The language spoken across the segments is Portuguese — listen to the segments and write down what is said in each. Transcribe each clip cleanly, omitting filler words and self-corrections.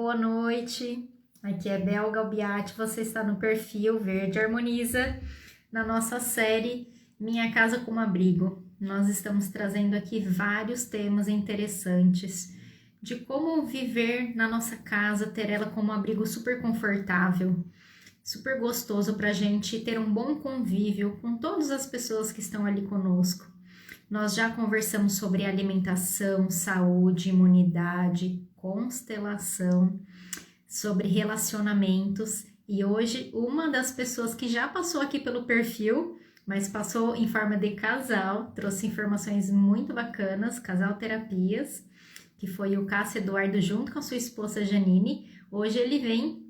boa noite. Aqui é Bel Galbiati, você está no perfil Verde Harmoniza, na nossa série Minha Casa como Abrigo. Nós estamos trazendo aqui vários temas interessantes de como viver na nossa casa, ter ela como um abrigo super confortável, super gostoso para a gente ter um bom convívio com todas as pessoas que estão ali conosco. Nós já conversamos sobre alimentação, saúde, imunidade, constelação, sobre relacionamentos e hoje uma das pessoas que já passou aqui pelo perfil, mas passou em forma de casal, trouxe informações muito bacanas, casal terapias, que foi o Cássio Eduardo junto com a sua esposa Janine. Hoje ele vem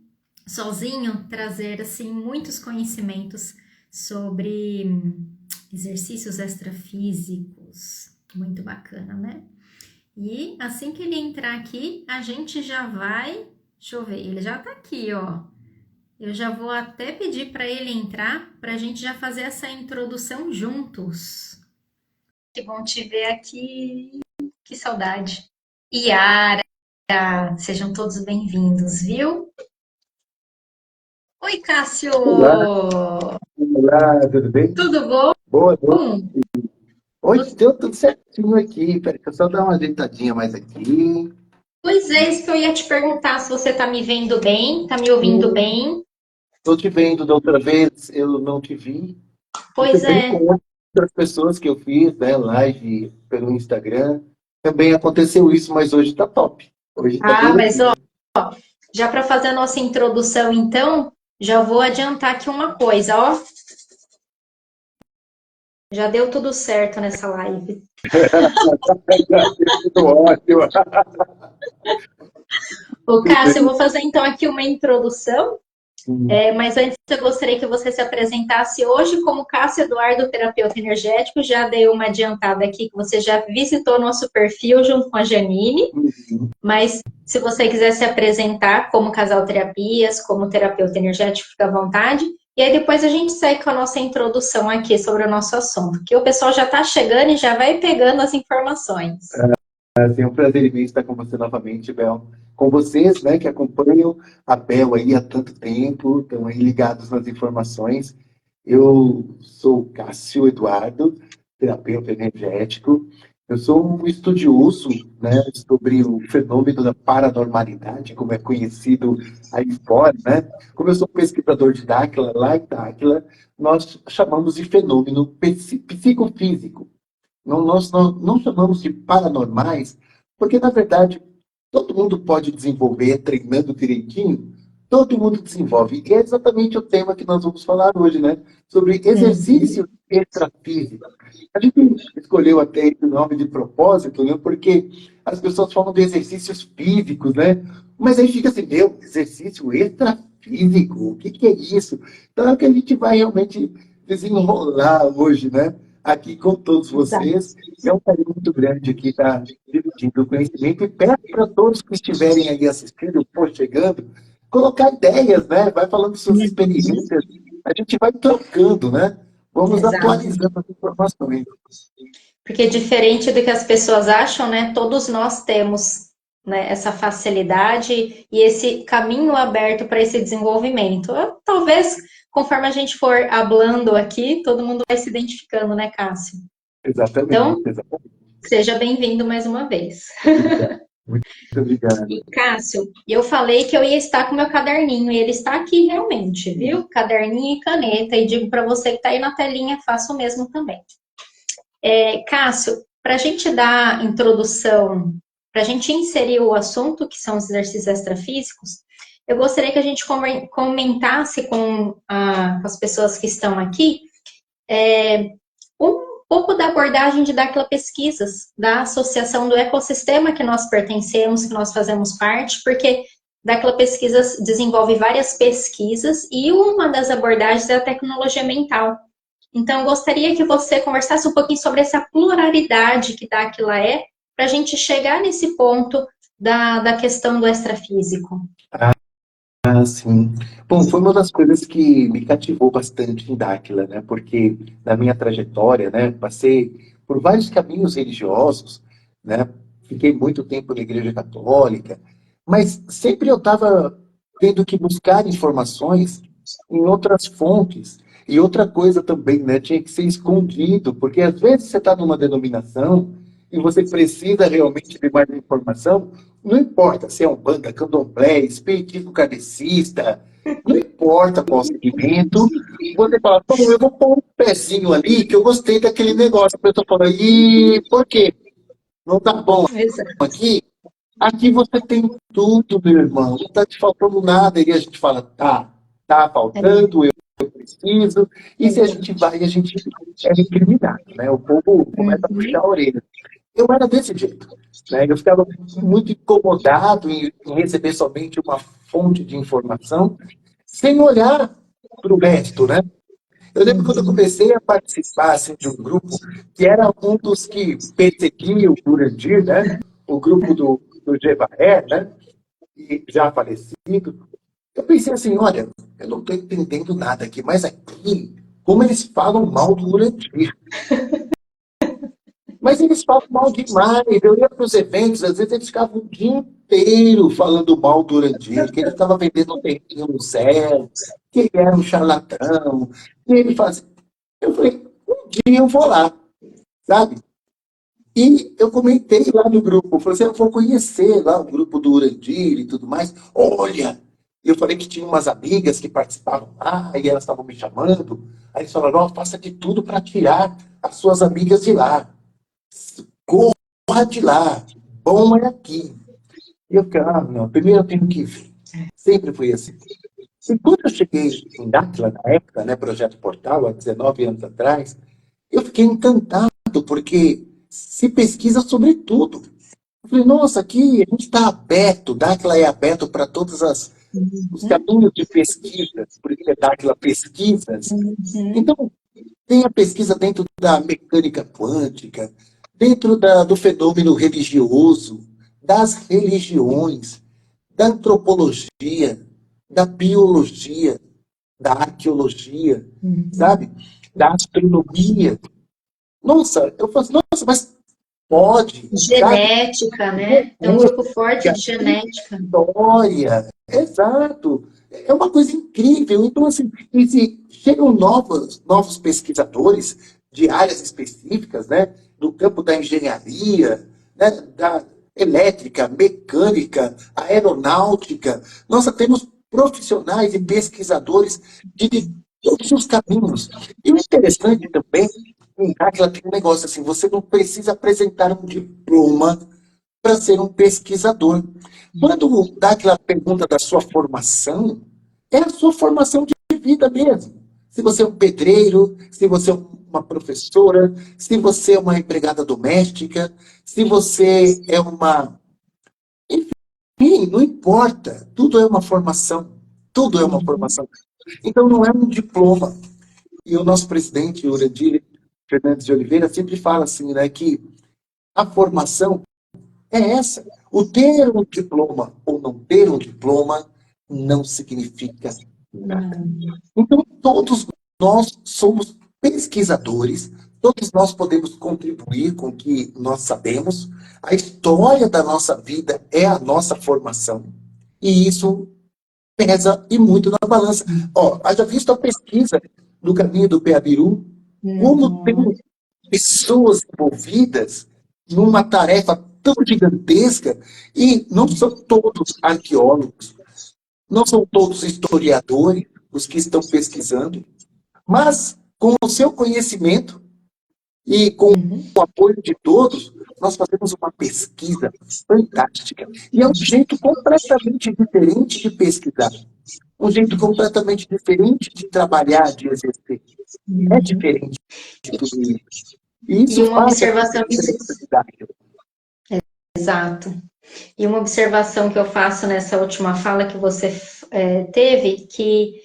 sozinho trazer assim muitos conhecimentos sobre exercícios extrafísicos, muito bacana, né? E assim que ele entrar aqui, a gente já vai, deixa eu ver, ele já tá aqui, ó. Eu já vou até pedir para ele entrar, para a gente já fazer essa introdução juntos. Que bom te ver aqui, que saudade. Yara, sejam todos bem-vindos, viu? Oi, Cássio! Olá, olá, tudo bem? Tudo bom? Boa noite. Hoje deu tudo certinho aqui. Peraí, que eu só dar uma ajeitadinha mais aqui. Pois é, isso que eu ia te perguntar, se você tá me vendo bem, tá me ouvindo bem. Estou te vendo da outra vez, eu não te vi. E Pois também é. com outras pessoas que eu fiz, né, live pelo Instagram. Também aconteceu isso, mas hoje tá top. Hoje tá Ah, mas ó, belezinha. já para fazer a nossa introdução, então, já vou adiantar aqui uma coisa, ó. Já deu tudo certo nessa live. Tudo ótimo. Ô, Tudo Cássio, eu bem. vou fazer então aqui uma introdução, mas antes eu gostaria que você se apresentasse hoje como Cássio Eduardo, terapeuta energético. Já dei uma adiantada aqui que você já visitou nosso perfil junto com a Janine, mas se você quiser se apresentar como casal terapias, como terapeuta energético, fica à vontade. E aí depois a gente segue com a nossa introdução aqui sobre o nosso assunto, que o pessoal já está chegando e já vai pegando as informações. É um prazer imenso estar com você novamente, Bel. Com vocês, né, que acompanham a Bel aí há tanto tempo, estão aí ligados nas informações. Eu sou Cássio Eduardo, terapeuta energético. Eu sou um estudioso, né, sobre o fenômeno da paranormalidade, como é conhecido aí fora, né? Como eu sou pesquisador de Dáquila, lá em Dáquila, nós chamamos de fenômeno psicofísico. Nós não chamamos de paranormais, porque, na verdade, todo mundo pode desenvolver treinando direitinho, todo mundo desenvolve. E é exatamente o tema que nós vamos falar hoje, né? Sobre Uhum. exercício extrafísico. A gente escolheu até esse nome de propósito, né? Porque as pessoas falam de exercícios físicos, né? Mas aí fica assim, meu, exercício extrafísico, o que que é isso? Então é o que a gente vai realmente desenrolar hoje, né? Aqui com todos Exato. vocês. É um carinho muito grande aqui estar dividindo o conhecimento e peço para todos que estiverem aí assistindo, por chegando, colocar ideias, né? Vai falando suas Uhum. experiências, a gente vai trocando, né? Vamos Exato. atualizando as informações. Porque diferente do que as pessoas acham, né? Todos nós temos, né, essa facilidade e esse caminho aberto para esse desenvolvimento. Talvez, conforme a gente for hablando aqui, todo mundo vai se identificando, né, Cássio? Exatamente, Então, exatamente. seja bem-vindo mais uma vez. Obrigado. Muito E, obrigado. Cássio, eu falei que eu ia estar com meu caderninho, e ele está aqui realmente, viu? Caderninho e caneta, e digo para você que está aí na telinha, faça o mesmo também. Cássio, para a gente dar introdução, para a gente inserir o assunto, que são os exercícios extrafísicos, eu gostaria que a gente comentasse com as pessoas que estão aqui um pouco da abordagem de daquela pesquisas, da associação do ecossistema que nós pertencemos, que nós fazemos parte, porque daquela pesquisa desenvolve várias pesquisas e uma das abordagens é a tecnologia mental. Então, eu gostaria que você conversasse um pouquinho sobre essa pluralidade que Dáquila é, para a gente chegar nesse ponto da questão do extrafísico. Ah, sim. Bom, foi uma das coisas que me cativou bastante em Dáquila, né? Porque na minha trajetória, né, passei por vários caminhos religiosos, né? Fiquei muito tempo na Igreja Católica, Mas sempre eu estava tendo que buscar informações em outras fontes. E outra coisa também, né? Tinha que ser escondido, porque às vezes você está numa denominação e você precisa realmente de mais informação. Não importa se é Umbanda, Candomblé, Espiritismo Kardecista, não importa qual segmento, você fala, pô, eu vou pôr um pezinho ali que eu gostei daquele negócio. A pessoa fala, e por quê? Não tá bom Exato. aqui? Aqui você tem tudo, meu irmão. Não está te faltando nada. E a gente fala, tá faltando, eu preciso. E se a gente vai, a gente é recriminado, né? O povo começa a puxar Uhum. a orelha. Eu era desse jeito, né? Eu ficava muito incomodado em receber somente uma fonte de informação, sem olhar para o resto, né? Eu lembro quando eu Uhum. comecei a participar assim, de um grupo que era um dos que perseguia o Jurandir, né? O grupo do Gevaer, né? E já falecido. Eu pensei assim, olha, eu não estou entendendo nada aqui, mas aqui, como eles falam mal do Jurandir. Mas eles falam mal demais. Eu ia para os eventos, às vezes eles ficavam o dia inteiro falando mal do Jurandir, que ele estava vendendo um terreno no céu, que ele era um charlatão. E ele fazia. Eu falei, um dia eu vou lá, sabe? E eu comentei lá no grupo, falei assim, eu vou conhecer lá o grupo do Urandir e tudo mais. Olha! E eu falei que tinha umas amigas que participavam lá, e elas estavam me chamando. Aí eles falaram, ó, faça de tudo para tirar as suas amigas de lá. Corra de lá. Bom é aqui. E eu fiquei, não, primeiro eu tenho que ver. Sempre foi assim. E quando eu cheguei em Dáquila, na época, né, Projeto Portal, há 19 anos atrás, eu fiquei encantado, porque se pesquisa sobre tudo. Eu falei, nossa, aqui a gente está aberto, Dáquila é aberto para todos os Uhum. caminhos de pesquisa, por isso é Dáquila Pesquisas. Uhum. Então, tem a pesquisa dentro da mecânica quântica, dentro do fenômeno religioso, das religiões, da antropologia, da biologia, da arqueologia, Uhum. sabe? Da astronomia. Nossa, eu falo, nossa, mas pode, sabe? Genética, né? Tem um grupo forte de genética. História, exato. É uma coisa incrível. Então, assim, e se chegam novos pesquisadores de áreas específicas, né? Do campo da engenharia, né? Da elétrica, mecânica, aeronáutica. Nós temos profissionais e pesquisadores de todos os caminhos. E o interessante também, em Áquila tem um negócio assim, você não precisa apresentar um diploma para ser um pesquisador. Quando dá aquela pergunta da sua formação, é a sua formação de vida mesmo. Se você é um pedreiro, se você é uma professora, se você é uma empregada doméstica, se você é uma. Enfim, não importa. Tudo é uma formação. Tudo é uma Uhum. formação. Então não é um diploma. E o nosso presidente, Urandir Fernandes de Oliveira, sempre fala assim, né, que a formação é essa. O ter um diploma ou não ter um diploma não significa nada. Não. Então, todos nós somos pesquisadores, todos nós podemos contribuir com o que nós sabemos. A história da nossa vida é a nossa formação. E isso pesa e muito na balança. Ó, haja visto a pesquisa do caminho do Peabiru, como tem Uhum. pessoas envolvidas numa tarefa tão gigantesca e não são todos arqueólogos, não são todos historiadores os que estão pesquisando, mas com o seu conhecimento e com Uhum. o apoio de todos, nós fazemos uma pesquisa fantástica. E é um jeito completamente diferente de pesquisar, um jeito completamente diferente de trabalhar, de exercer. É Uhum. diferente de tudo isso. E E isso uma faz a observação que diferença de dar. exato. E uma observação que eu faço nessa última fala que você teve, que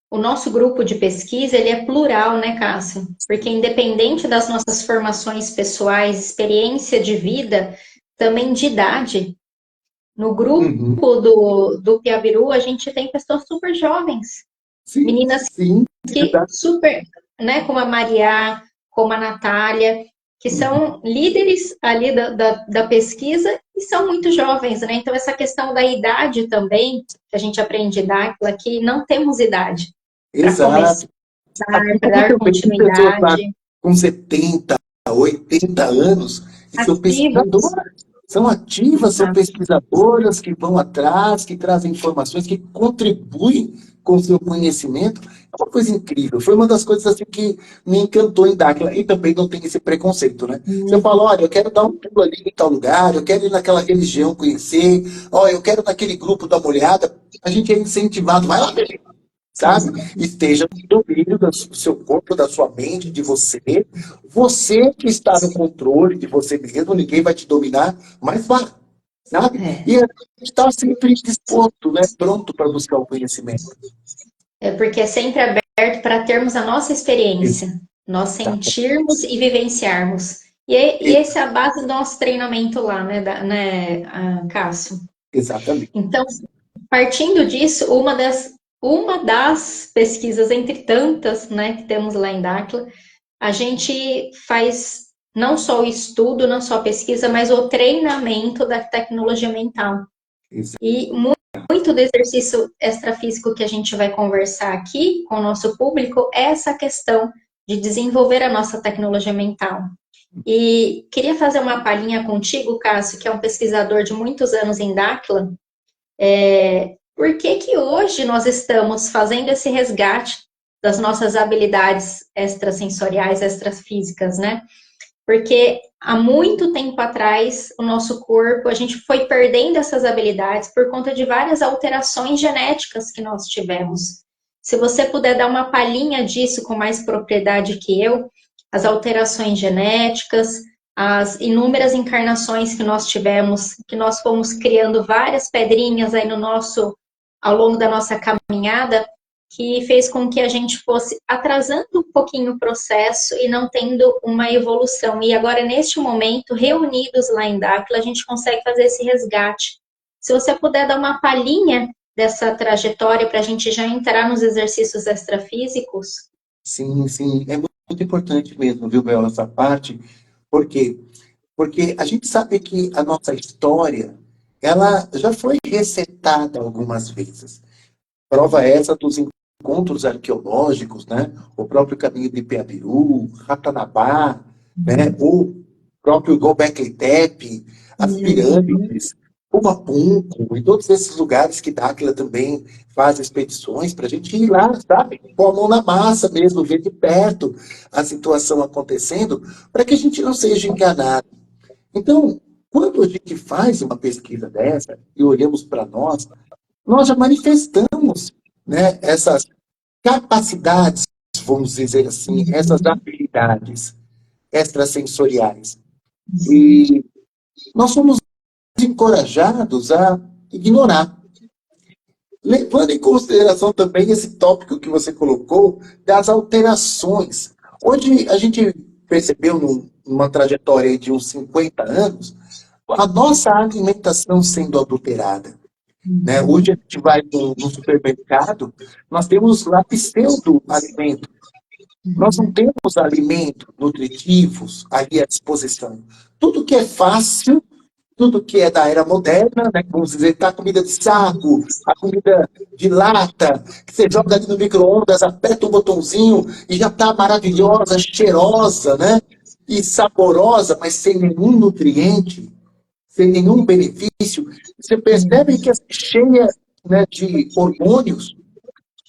o nosso grupo de pesquisa, ele é plural, né, Cássio? Porque independente das nossas formações pessoais, experiência de vida, também de idade, no grupo Uhum. do Piabiru, a gente tem pessoas super jovens, Sim, meninas sim, que exato. super, né, como a Maria, como a Natália. que são líderes ali da pesquisa e são muito jovens, né? Então, essa questão da idade também, que a gente aprende em Dáquila, que não temos idade para começar, Exato. Aqui para também dar eu vejo pessoas lá continuidade, com 70, 80 anos e são ativos. pesquisadoras. São ativas, são pesquisadoras que vão atrás, que trazem informações, que contribuem com o seu conhecimento. É uma coisa incrível. Foi uma das coisas assim que me encantou em Dáquila. E também não tem esse preconceito, né? Se eu falo, olha, eu quero dar um pulo ali em tal lugar, eu quero ir naquela religião conhecer, ó, eu quero naquele grupo da mulherada, a gente é incentivado, vai lá, sabe? Esteja no domínio do seu corpo, da sua mente, de você. Você que está no controle de você mesmo, ninguém vai te dominar, mas vá, sabe? É, E a gente está sempre disposto, né? Pronto para buscar o conhecimento. é porque é sempre aberto para termos a nossa experiência, nós Exato. sentirmos e vivenciarmos. E essa é a base do nosso treinamento lá, Cássio? Exatamente. Então, partindo disso, uma das pesquisas, entre tantas, né, que temos lá em Dáquila, a gente faz não só o estudo, não só a pesquisa, mas o treinamento da tecnologia mental. E muito do exercício extrafísico que a gente vai conversar aqui com o nosso público é essa questão de desenvolver a nossa tecnologia mental. E queria fazer uma palhinha contigo, Cássio, que é um pesquisador de muitos anos em Dáquila. Por que que hoje nós estamos fazendo esse resgate das nossas habilidades extrasensoriais, extrafísicas, né? Porque há muito tempo atrás, o nosso corpo, a gente foi perdendo essas habilidades por conta de várias alterações genéticas que nós tivemos. Se você puder dar uma palhinha disso com mais propriedade que eu, as alterações genéticas, as inúmeras encarnações que nós tivemos, que nós fomos criando várias pedrinhas aí no nosso, ao longo da nossa caminhada, que fez com que a gente fosse atrasando um pouquinho o processo e não tendo uma evolução. E agora, neste momento, reunidos lá em Dáquila, a gente consegue fazer esse resgate. Se você puder dar uma palhinha dessa trajetória para a gente já entrar nos exercícios extrafísicos. Sim, sim. É muito importante mesmo, viu, Bel, essa parte. Por quê? Porque a gente sabe que a nossa história, ela já foi resetada algumas vezes. Prova essa dos encontros arqueológicos, né? O próprio caminho de Piabiru, Ratanabá, né? O próprio Göbekli Tepe, as pirâmides, o Mapunco, e todos esses lugares que Dáquila também faz expedições para a gente ir lá, sabe? Pôr a mão na massa mesmo, ver de perto a situação acontecendo, para que a gente não seja enganado. Então, quando a gente faz uma pesquisa dessa e olhamos para nós já manifestamos, né, essas capacidades, vamos dizer assim, essas habilidades extrasensoriais. E nós somos encorajados a ignorar. Levando em consideração também esse tópico que você colocou das alterações. Hoje a gente percebeu numa trajetória de uns 50 anos a nossa alimentação sendo adulterada. Né? Hoje a gente vai no supermercado, nós temos lá pseudo-alimento. Nós não temos alimentos nutritivos ali à disposição. Tudo que é fácil, tudo que é da era moderna, né? Vamos dizer, tá a comida de saco, a comida de lata, que você joga ali no micro-ondas, aperta o botãozinho e já está maravilhosa, cheirosa, né? E saborosa, mas sem nenhum nutriente, sem nenhum benefício. Você percebe que é cheia, né, de hormônios,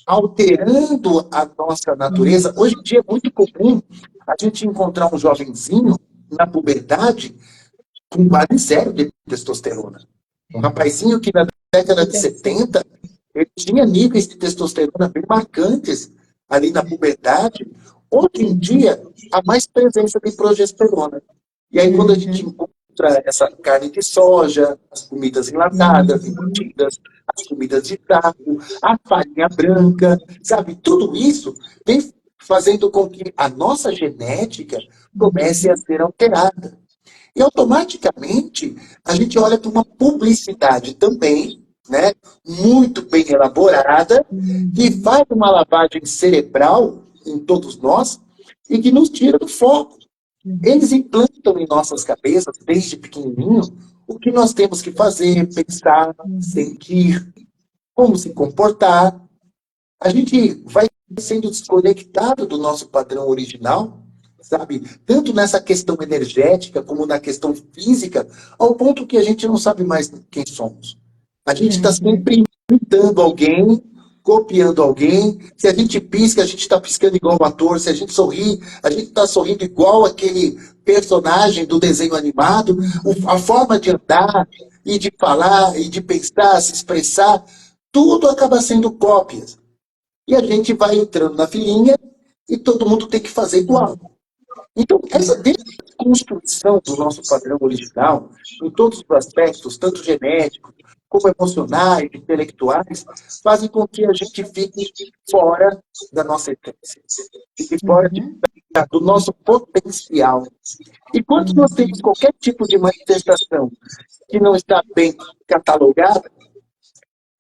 alterando a nossa natureza. Hoje em dia é muito comum a gente encontrar um jovenzinho na puberdade com quase zero de testosterona. Um rapazinho que na década de 70 ele tinha níveis de testosterona bem marcantes ali na puberdade. Hoje em dia, há mais presença de progesterona. E aí, quando a gente encontra essa carne de soja, as comidas enlatadas, embutidas, as comidas de taco, a farinha branca, sabe? Tudo isso vem fazendo com que a nossa genética comece a ser alterada. E automaticamente a gente olha para uma publicidade também, né, muito bem elaborada, que faz uma lavagem cerebral em todos nós e que nos tira do foco. Eles implantam em nossas cabeças, desde pequenininho, o que nós temos que fazer, pensar, sentir, como se comportar. A gente vai sendo desconectado do nosso padrão original, sabe? Tanto nessa questão energética como na questão física, ao ponto que a gente não sabe mais quem somos. A gente está sempre imitando alguém, copiando alguém. Se a gente pisca, a gente está piscando igual o ator. Se a gente sorri, a gente está sorrindo igual aquele personagem do desenho animado. A forma de andar e de falar e de pensar, se expressar, tudo acaba sendo cópias. E a gente vai entrando na filinha e todo mundo tem que fazer igual. Então, essa desconstrução do nosso padrão original, em todos os aspectos, tanto genéticos, como emocionais, intelectuais, fazem com que a gente fique fora da nossa essência, fique fora do nosso potencial. E quando nós temos qualquer tipo de manifestação que não está bem catalogada,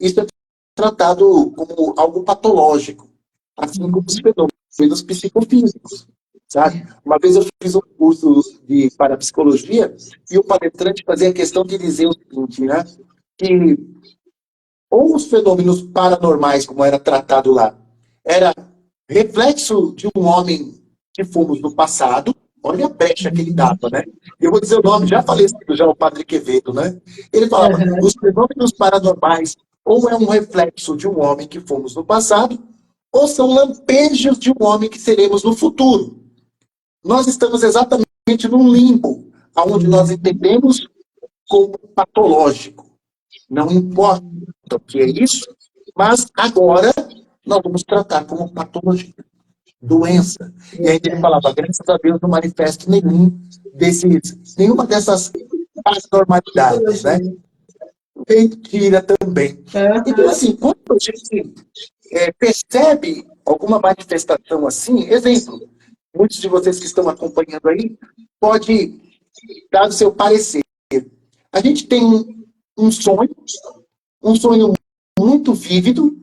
isso é tratado como algo patológico, assim como os fenômenos psicofísicos, sabe? Uma vez eu fiz um curso de parapsicologia e o palestrante fazia questão de dizer o seguinte, né? Que ou os fenômenos paranormais, como era tratado lá, era reflexo de um homem que fomos no passado, olha a brecha que ele dava, né? Eu vou dizer o nome, já falecido já o Padre Quevedo, né? Ele falava, os fenômenos paranormais ou é um reflexo de um homem que fomos no passado, ou são lampejos de um homem que seremos no futuro. Nós estamos exatamente num limbo, onde nós entendemos como patológico. Não importa o que é isso, mas agora nós vamos tratar como patologia, doença. E aí ele falava, graças a Deus não manifesto nenhuma dessas paranormalidades, né? Mentira também. Então, assim, quando a gente percebe alguma manifestação assim, exemplo, muitos de vocês que estão acompanhando aí, pode dar o seu parecer. A gente tem um sonho muito vívido,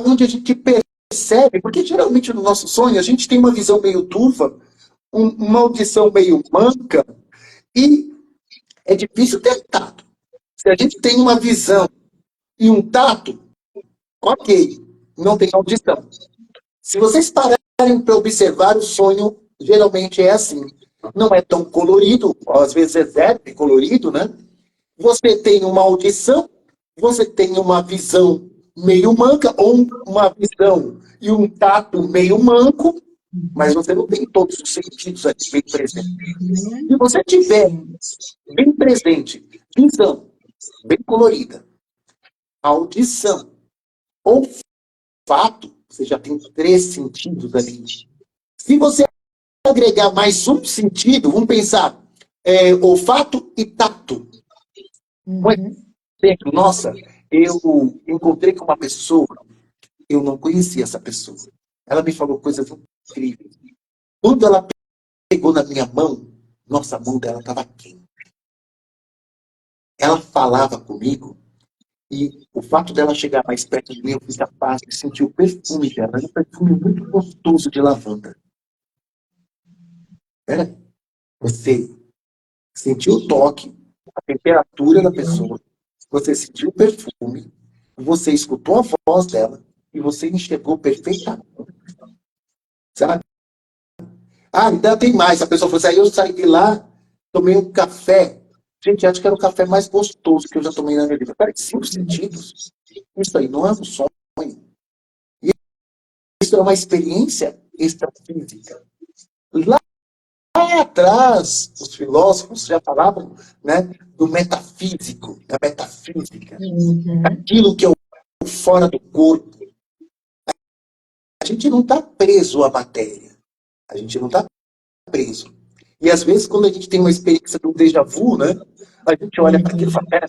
onde a gente percebe, porque geralmente no nosso sonho a gente tem uma visão meio turva, uma audição meio manca, e é difícil ter tato. Se a gente tem uma visão e um tato, ok, não tem audição. Se vocês pararem para observar o sonho, geralmente é assim. Não é tão colorido, às vezes é zero de colorido, né? Você tem uma audição, você tem uma visão meio manca, ou uma visão e um tato meio manco, mas você não tem todos os sentidos aqui bem presentes. Se você tiver bem presente, visão bem colorida, audição, olfato, você já tem 3 sentidos ali. Se você agregar mais um sentido, vamos pensar, olfato e tato. Um exemplo, nossa, eu encontrei com uma pessoa, eu não conhecia essa pessoa. Ela me falou coisas incríveis. Quando ela pegou na minha mão, nossa, a mão dela estava quente. Ela falava comigo e o fato dela chegar mais perto de mim, eu fui capaz de sentir o perfume dela. Era um perfume muito gostoso de lavanda. Você sentiu o toque, a temperatura da pessoa, você sentiu o perfume, você escutou a voz dela e você enxergou perfeitamente. Sabe? Ah, ainda tem mais. A pessoa falou assim, aí eu saí de lá, tomei um café. Gente, acho que era o café mais gostoso que eu já tomei na minha vida. Cara, 5 sentidos. Isso aí não é um sonho. E isso é uma experiência extrafísica. Lá atrás, os filósofos já falavam, né, do metafísico, da metafísica. Aquilo que é o fora do corpo. A gente não está preso à matéria. A gente não está preso. E às vezes, quando a gente tem uma experiência do déjà vu, né, a gente olha para aquilo e fala, pera.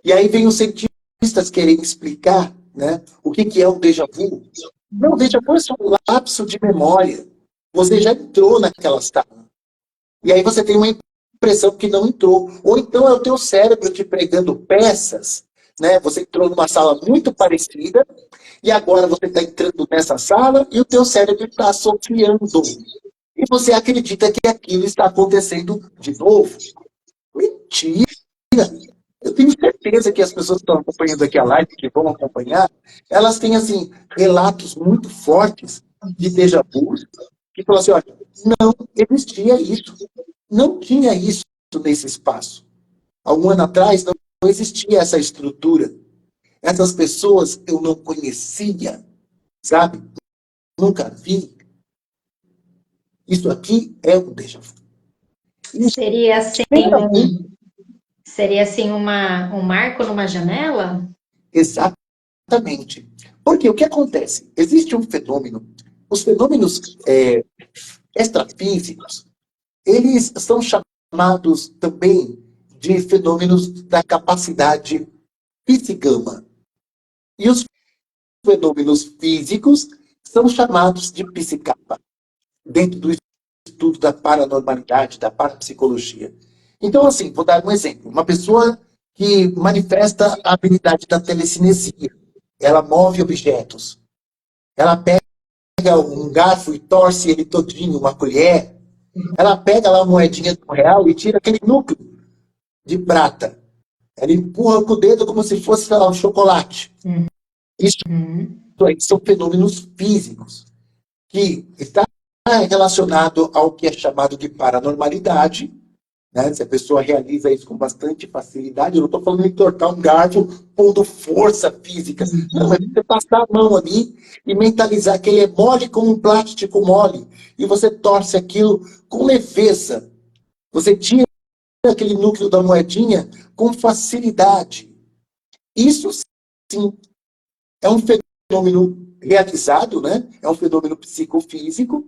E aí vem os cientistas querem explicar, né, o que é o déjà vu. Não, o déjà vu é só um lapso de memória. Você já entrou naquela sala. E aí você tem uma impressão que não entrou. Ou então é o teu cérebro te pregando peças, né? Você entrou numa sala muito parecida e agora você está entrando nessa sala e o teu cérebro está associando e você acredita que aquilo está acontecendo de novo. Mentira! Eu tenho certeza que as pessoas que estão acompanhando aqui a live, que vão acompanhar, elas têm, assim, relatos muito fortes de déjà vu, que falam assim, olha, não existia isso, não tinha isso nesse espaço. Há um ano atrás não existia essa estrutura. Essas pessoas eu não conhecia, sabe? Nunca vi. Isso aqui é um déjà vu. Seria assim, seria assim um marco numa janela? Exatamente. Porque o que acontece? Existe um fenômeno, os fenômenos extrafísicos, eles são chamados também de fenômenos da capacidade psicama. E os fenômenos físicos são chamados de psicapa, dentro do estudo da paranormalidade, da parapsicologia. Então, assim, vou dar um exemplo. Uma pessoa que manifesta a habilidade da telecinesia, ela move objetos, ela pega um garfo e torce ele todinho, uma colher, ela pega lá uma moedinha de R$ 1 e tira aquele núcleo de prata. Ela empurra com o dedo como se fosse, sei lá, um chocolate. Isso aí são fenômenos físicos, que está relacionado ao que é chamado de paranormalidade, né? Se a pessoa realiza isso com bastante facilidade, eu não estou falando de torcar um garfo pondo força física. Não, é você passar a mão ali e mentalizar que ele é mole como um plástico mole. E você torce aquilo com leveza. Você tira aquele núcleo da moedinha com facilidade. Isso, sim, é um fenômeno realizado, né? É um fenômeno psicofísico,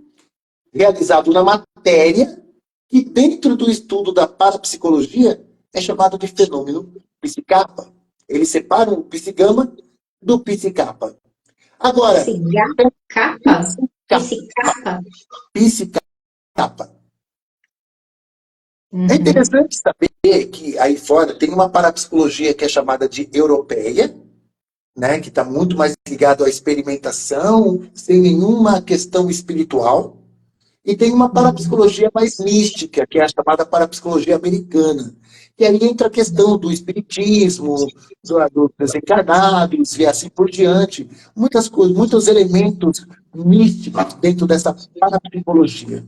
realizado na matéria, que dentro do estudo da parapsicologia é chamado de fenômeno psicapa. Eles separam o psicama do psicapa. Agora, Capa? Psicapa? psicapa. É interessante saber que aí fora tem uma parapsicologia que é chamada de europeia, né, que está muito mais ligado à experimentação, sem nenhuma questão espiritual. E tem uma parapsicologia mais mística, que é a chamada parapsicologia americana. E aí entra a questão do espiritismo, dos desencarnados e assim por diante. Muitas coisas, muitos elementos místicos dentro dessa parapsicologia.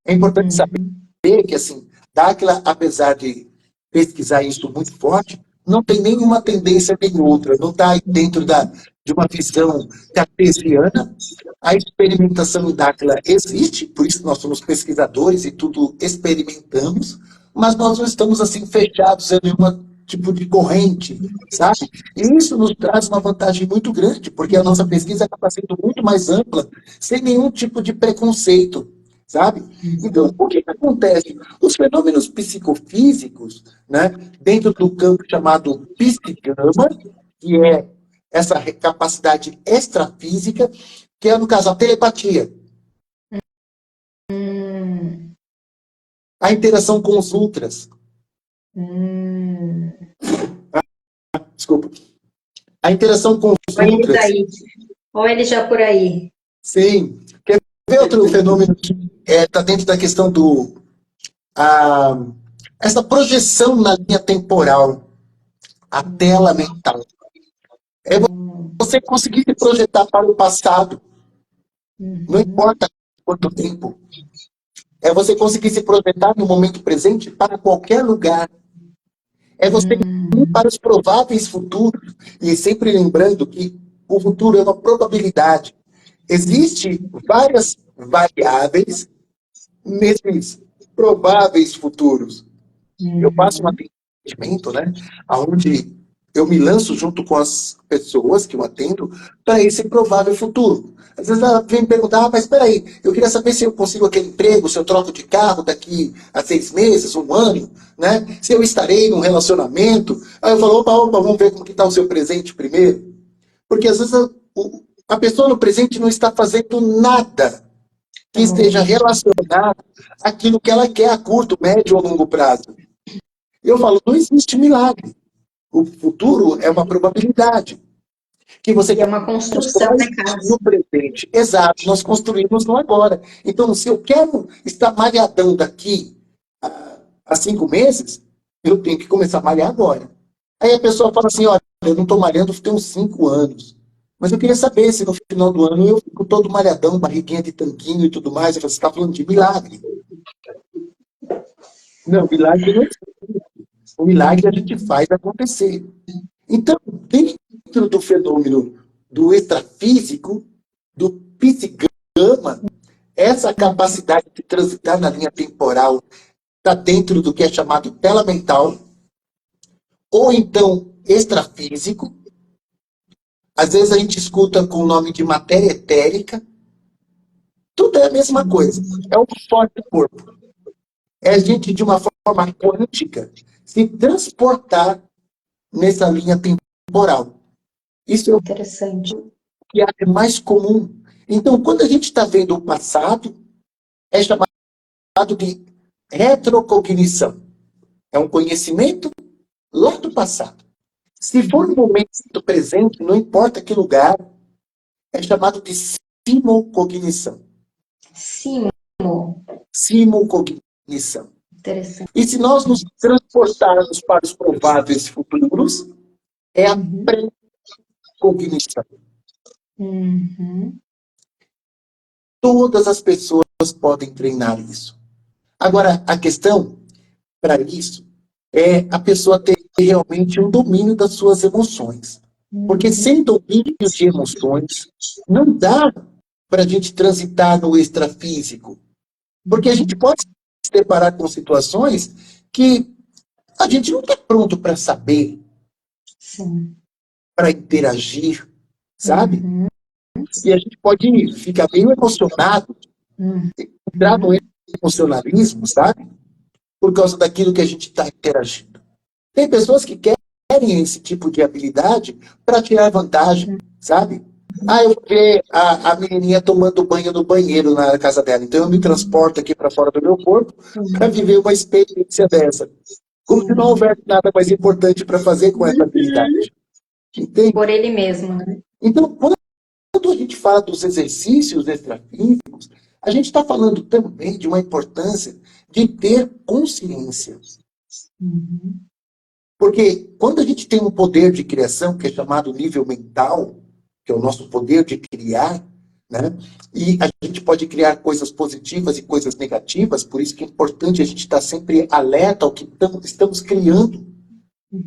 É importante saber que, assim, Dáquila, apesar de pesquisar isso muito forte, não tem nenhuma tendência nem outra, não está dentro de uma visão cartesiana. A experimentação em Dáquila existe, por isso nós somos pesquisadores e tudo experimentamos, mas nós não estamos assim fechados em nenhum tipo de corrente, sabe? E isso nos traz uma vantagem muito grande, porque a nossa pesquisa acaba sendo muito mais ampla, sem nenhum tipo de preconceito, sabe? Então, o que acontece? Os fenômenos psicofísicos, né, dentro do campo chamado psicama, que é essa capacidade extrafísica, que é, no caso, a telepatia, a interação com os ultras, desculpa, a interação com os Olha ele ultras, daí. Olha ele já por aí. sim. Quer ver outro fenômeno que está dentro da questão essa projeção na linha temporal, a tela mental. É você conseguir se projetar para o passado, não importa quanto tempo. É você conseguir se projetar no momento presente para qualquer lugar. É você ir para os prováveis futuros. E sempre lembrando que o futuro é uma probabilidade. Existem várias variáveis nesses prováveis futuros. Eu faço um atendimento, né, onde eu me lanço junto com as pessoas que eu atendo para esse provável futuro. Às vezes ela vem me perguntar, mas espera aí, eu queria saber se eu consigo aquele emprego, se eu troco de carro daqui a 6 meses, um ano, né? Se eu estarei num relacionamento. Aí eu falo, opa, vamos ver como que está o seu presente primeiro. Porque às vezes a pessoa no presente não está fazendo nada que esteja relacionado àquilo que ela quer a curto, médio ou longo prazo. Eu falo, não existe milagre. O futuro é uma probabilidade. Que você E é uma construção, constrói né, Cássio? no presente. Exato, nós construímos no agora. Então, se eu quero estar malhadão daqui a 5 meses, eu tenho que começar a malhar agora. Aí a pessoa fala assim, olha, eu não estou malhando tem uns 5 anos. Mas eu queria saber se no final do ano eu fico todo malhadão, barriguinha de tanquinho e tudo mais. Eu falei, você está falando de milagre. Não, milagre não existe. O milagre a gente faz acontecer. Então, dentro do fenômeno do extrafísico, do psicama, essa capacidade de transitar na linha temporal está dentro do que é chamado tela mental, ou então extrafísico. Às vezes a gente escuta com o nome de matéria etérica. Tudo é a mesma coisa. É o forte do corpo. É a gente, de uma forma quântica, se transportar nessa linha temporal. Isso é o Interessante. que é mais comum. Então, quando a gente está vendo o passado, é chamado de retrocognição. É um conhecimento lá do passado. Se for no momento presente, não importa que lugar, é chamado de simulcognição. Simo. Simulcognição. Interessante. E se nós nos transportarmos para os prováveis futuros, é a pré-cognição. Uhum. Todas as pessoas podem treinar isso. Agora, a questão para isso é a pessoa ter realmente um domínio das suas emoções. Porque sem domínio de emoções, não dá para a gente transitar no extrafísico. Porque a gente pode se deparar com situações que a gente não está pronto para saber, para interagir, sabe? Uhum. E a gente pode ficar meio emocionado, entrar no emocionalismo, sabe? Por causa daquilo que a gente está interagindo. Tem pessoas que querem esse tipo de habilidade para tirar vantagem, sabe? Ah, eu vou ver a menininha tomando banho no banheiro na casa dela, então eu me transporto aqui para fora do meu corpo para viver uma experiência dessa. Como se não houvesse nada mais importante para fazer com essa habilidade. Entende? Por ele mesmo, né? Então, quando a gente fala dos exercícios extrafísicos, a gente está falando também de uma importância de ter consciência. Porque quando a gente tem um poder de criação, que é chamado nível mental, que é o nosso poder de criar, né? E a gente pode criar coisas positivas e coisas negativas, por isso que é importante a gente estar sempre alerta ao que estamos criando.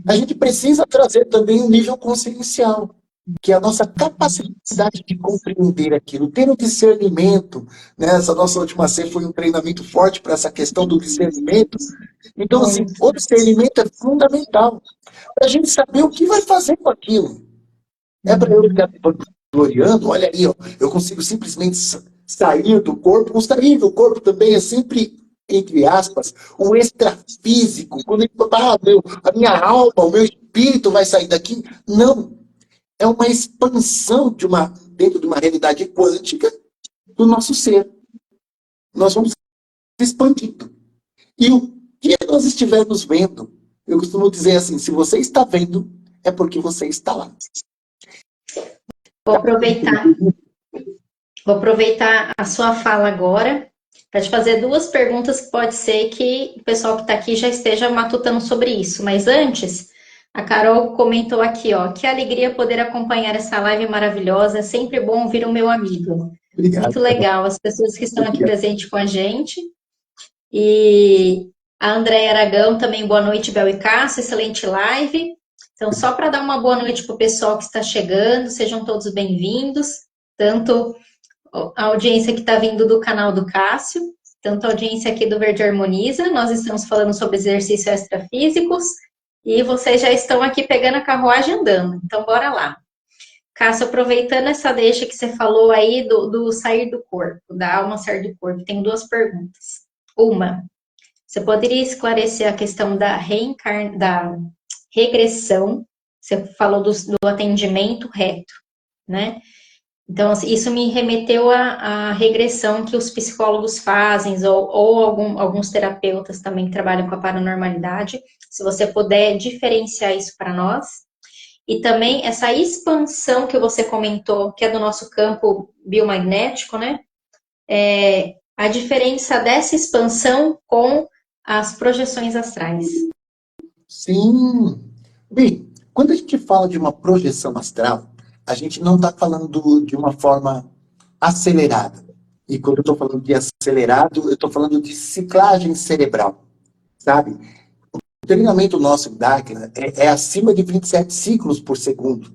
A gente precisa trazer também um nível consciencial, que é a nossa capacidade de compreender aquilo, ter o discernimento. Né? Essa nossa última ceia foi um treinamento forte para essa questão do discernimento. Então, assim, o discernimento é fundamental para a gente saber o que vai fazer com aquilo. É para eu ficar gloriando, olha aí, ó, eu consigo simplesmente sair do corpo. O sair do corpo também é sempre, entre aspas, o extrafísico. Quando ele fala, a minha alma, o meu espírito vai sair daqui. Não. É uma expansão dentro de uma realidade quântica do nosso ser. Nós vamos expandindo. E o que nós estivermos vendo, eu costumo dizer assim, se você está vendo, é porque você está lá. Vou aproveitar a sua fala agora para te fazer duas perguntas que pode ser que o pessoal que está aqui já esteja matutando sobre isso. Mas antes, a Carol comentou aqui, ó, que alegria poder acompanhar essa live maravilhosa. É sempre bom ouvir o meu amigo. Obrigado. Muito legal, as pessoas que estão aqui presentes com a gente. E a Andréia Aragão também, boa noite, Bel e Cássio, excelente live. Então, só para dar uma boa noite para o pessoal que está chegando, sejam todos bem-vindos, tanto a audiência que está vindo do canal do Cássio, tanto a audiência aqui do Verde Harmoniza, nós estamos falando sobre exercícios extrafísicos, e vocês já estão aqui pegando a carruagem andando, então bora lá. Cássio, aproveitando essa deixa que você falou aí do sair do corpo, da alma sair do corpo, tem duas perguntas. Uma, você poderia esclarecer a questão da regressão, você falou do atendimento reto, né? Então, isso me remeteu à regressão que os psicólogos fazem, ou alguns terapeutas também que trabalham com a paranormalidade. Se você puder diferenciar isso para nós. e também essa expansão que você comentou, que é do nosso campo biomagnético, né? A diferença dessa expansão com as projeções astrais. Sim. Bem, quando a gente fala de uma projeção astral, a gente não está falando de uma forma acelerada. E quando eu estou falando de acelerado, eu estou falando de ciclagem cerebral, sabe? O treinamento nosso em Dáquila é acima de 27 ciclos por segundo,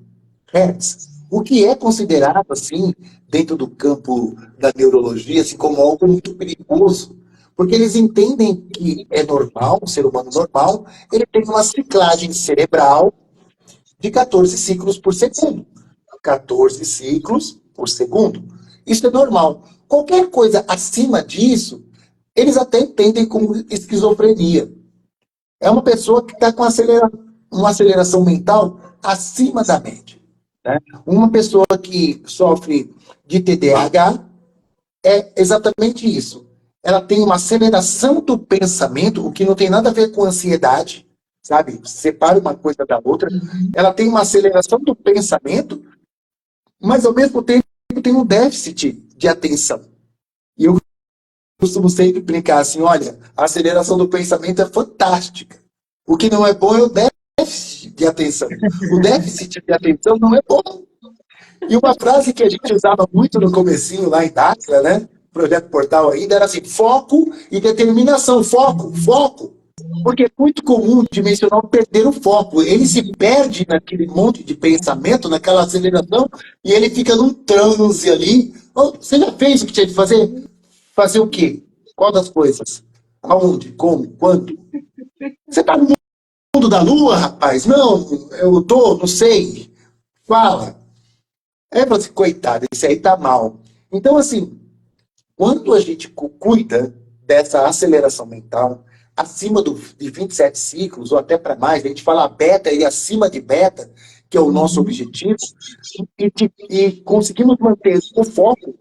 hertz. O que é considerado, assim, dentro do campo da neurologia, assim, como algo muito perigoso. Porque eles entendem que é normal, um ser humano normal, ele tem uma ciclagem cerebral de 14 ciclos por segundo. 14 ciclos por segundo. Isso é normal. Qualquer coisa acima disso, eles até entendem como esquizofrenia. É uma pessoa que está com uma aceleração mental acima da média. Né? Uma pessoa que sofre de TDAH é exatamente isso. Ela tem uma aceleração do pensamento, o que não tem nada a ver com ansiedade, sabe? Separa uma coisa da outra. Ela tem uma aceleração do pensamento, mas ao mesmo tempo tem um déficit de atenção. E eu costumo sempre brincar assim, olha, a aceleração do pensamento é fantástica. O que não é bom é o déficit de atenção. O déficit de atenção não é bom. E uma frase que a gente usava muito no comecinho lá em Dáquila, né? Projeto Portal ainda, era assim, foco e determinação. Foco, foco. Porque é muito comum o dimensional perder o foco. Ele se perde naquele monte de pensamento, naquela aceleração, e ele fica num transe ali. Você já fez o que tinha de fazer? Fazer o quê? Qual das coisas? Aonde? Como? Quando? Você está no mundo da lua, rapaz? Não, eu tô, não sei. Fala. É para você, coitado, esse aí tá mal. Então, assim, quando a gente cuida dessa aceleração mental, acima de 27 ciclos, ou até para mais, a gente fala beta e acima de beta, que é o nosso objetivo, e conseguimos manter o foco,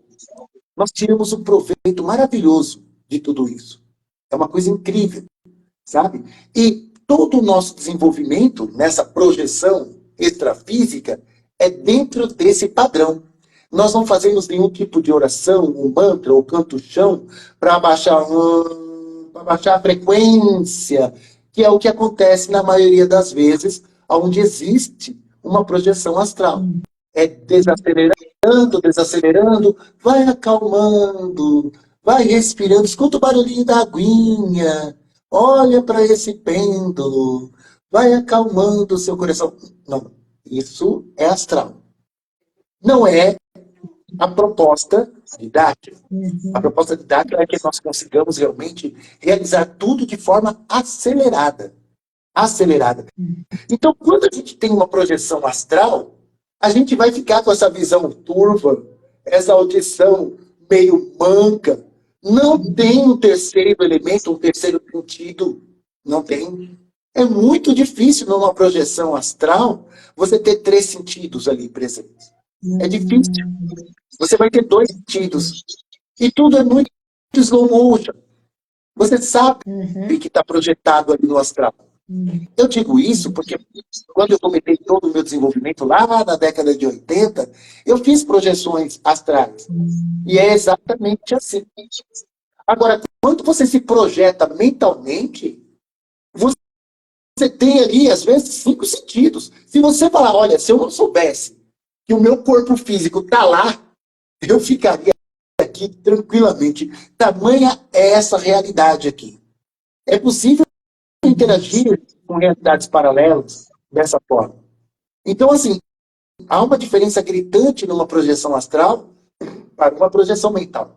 nós tiramos um proveito maravilhoso de tudo isso. É uma coisa incrível, sabe? E todo o nosso desenvolvimento nessa projeção extrafísica é dentro desse padrão. Nós não fazemos nenhum tipo de oração, um mantra ou canto-chão para baixar a frequência, que é o que acontece na maioria das vezes, onde existe uma projeção astral. É desacelerando, desacelerando, vai acalmando, vai respirando, escuta o barulhinho da aguinha, olha para esse pêndulo, vai acalmando o seu coração. Não, isso é astral. Não é a proposta didática. A proposta didática é que nós consigamos realmente realizar tudo de forma acelerada. Acelerada. Então, quando a gente tem uma projeção astral, a gente vai ficar com essa visão turva, essa audição meio manca. Não tem um terceiro elemento, um terceiro sentido. Não tem. É muito difícil numa projeção astral você ter três sentidos ali presentes. É difícil. Você vai ter dois sentidos. E tudo é muito slow motion. Você sabe que está projetado ali no astral. Eu digo isso porque quando eu comecei todo o meu desenvolvimento lá na década de 80, eu fiz projeções astrais. E é exatamente assim. Agora, quando você se projeta mentalmente, você tem ali, às vezes, cinco sentidos. Se você falar, olha, se eu não soubesse que o meu corpo físico está lá, eu ficaria aqui tranquilamente. Tamanha é essa realidade aqui. É possível interagir com realidades paralelas dessa forma. Então, assim, há uma diferença gritante numa projeção astral para uma projeção mental.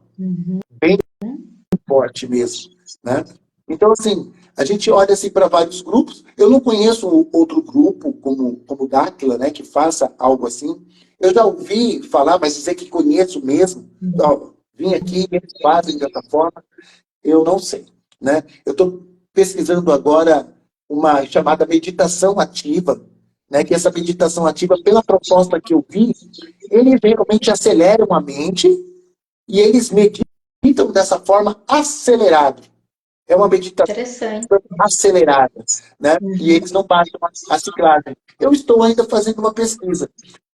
Bem forte mesmo, né? Então, assim, a gente olha assim para vários grupos. Eu não conheço outro grupo como o Dáquila, né, que faça algo assim. Eu já ouvi falar, mas dizer que conheço mesmo. Ó, vim aqui, eles fazem dessa forma, eu não sei, né? Eu estou pesquisando agora uma chamada meditação ativa, né? Que essa meditação ativa, pela proposta que eu vi, eles realmente aceleram a mente e eles meditam dessa forma acelerada. É uma meditação Interessante. acelerada, né? E Uhum. eles não passam a ciclagem. Eu estou ainda fazendo uma pesquisa,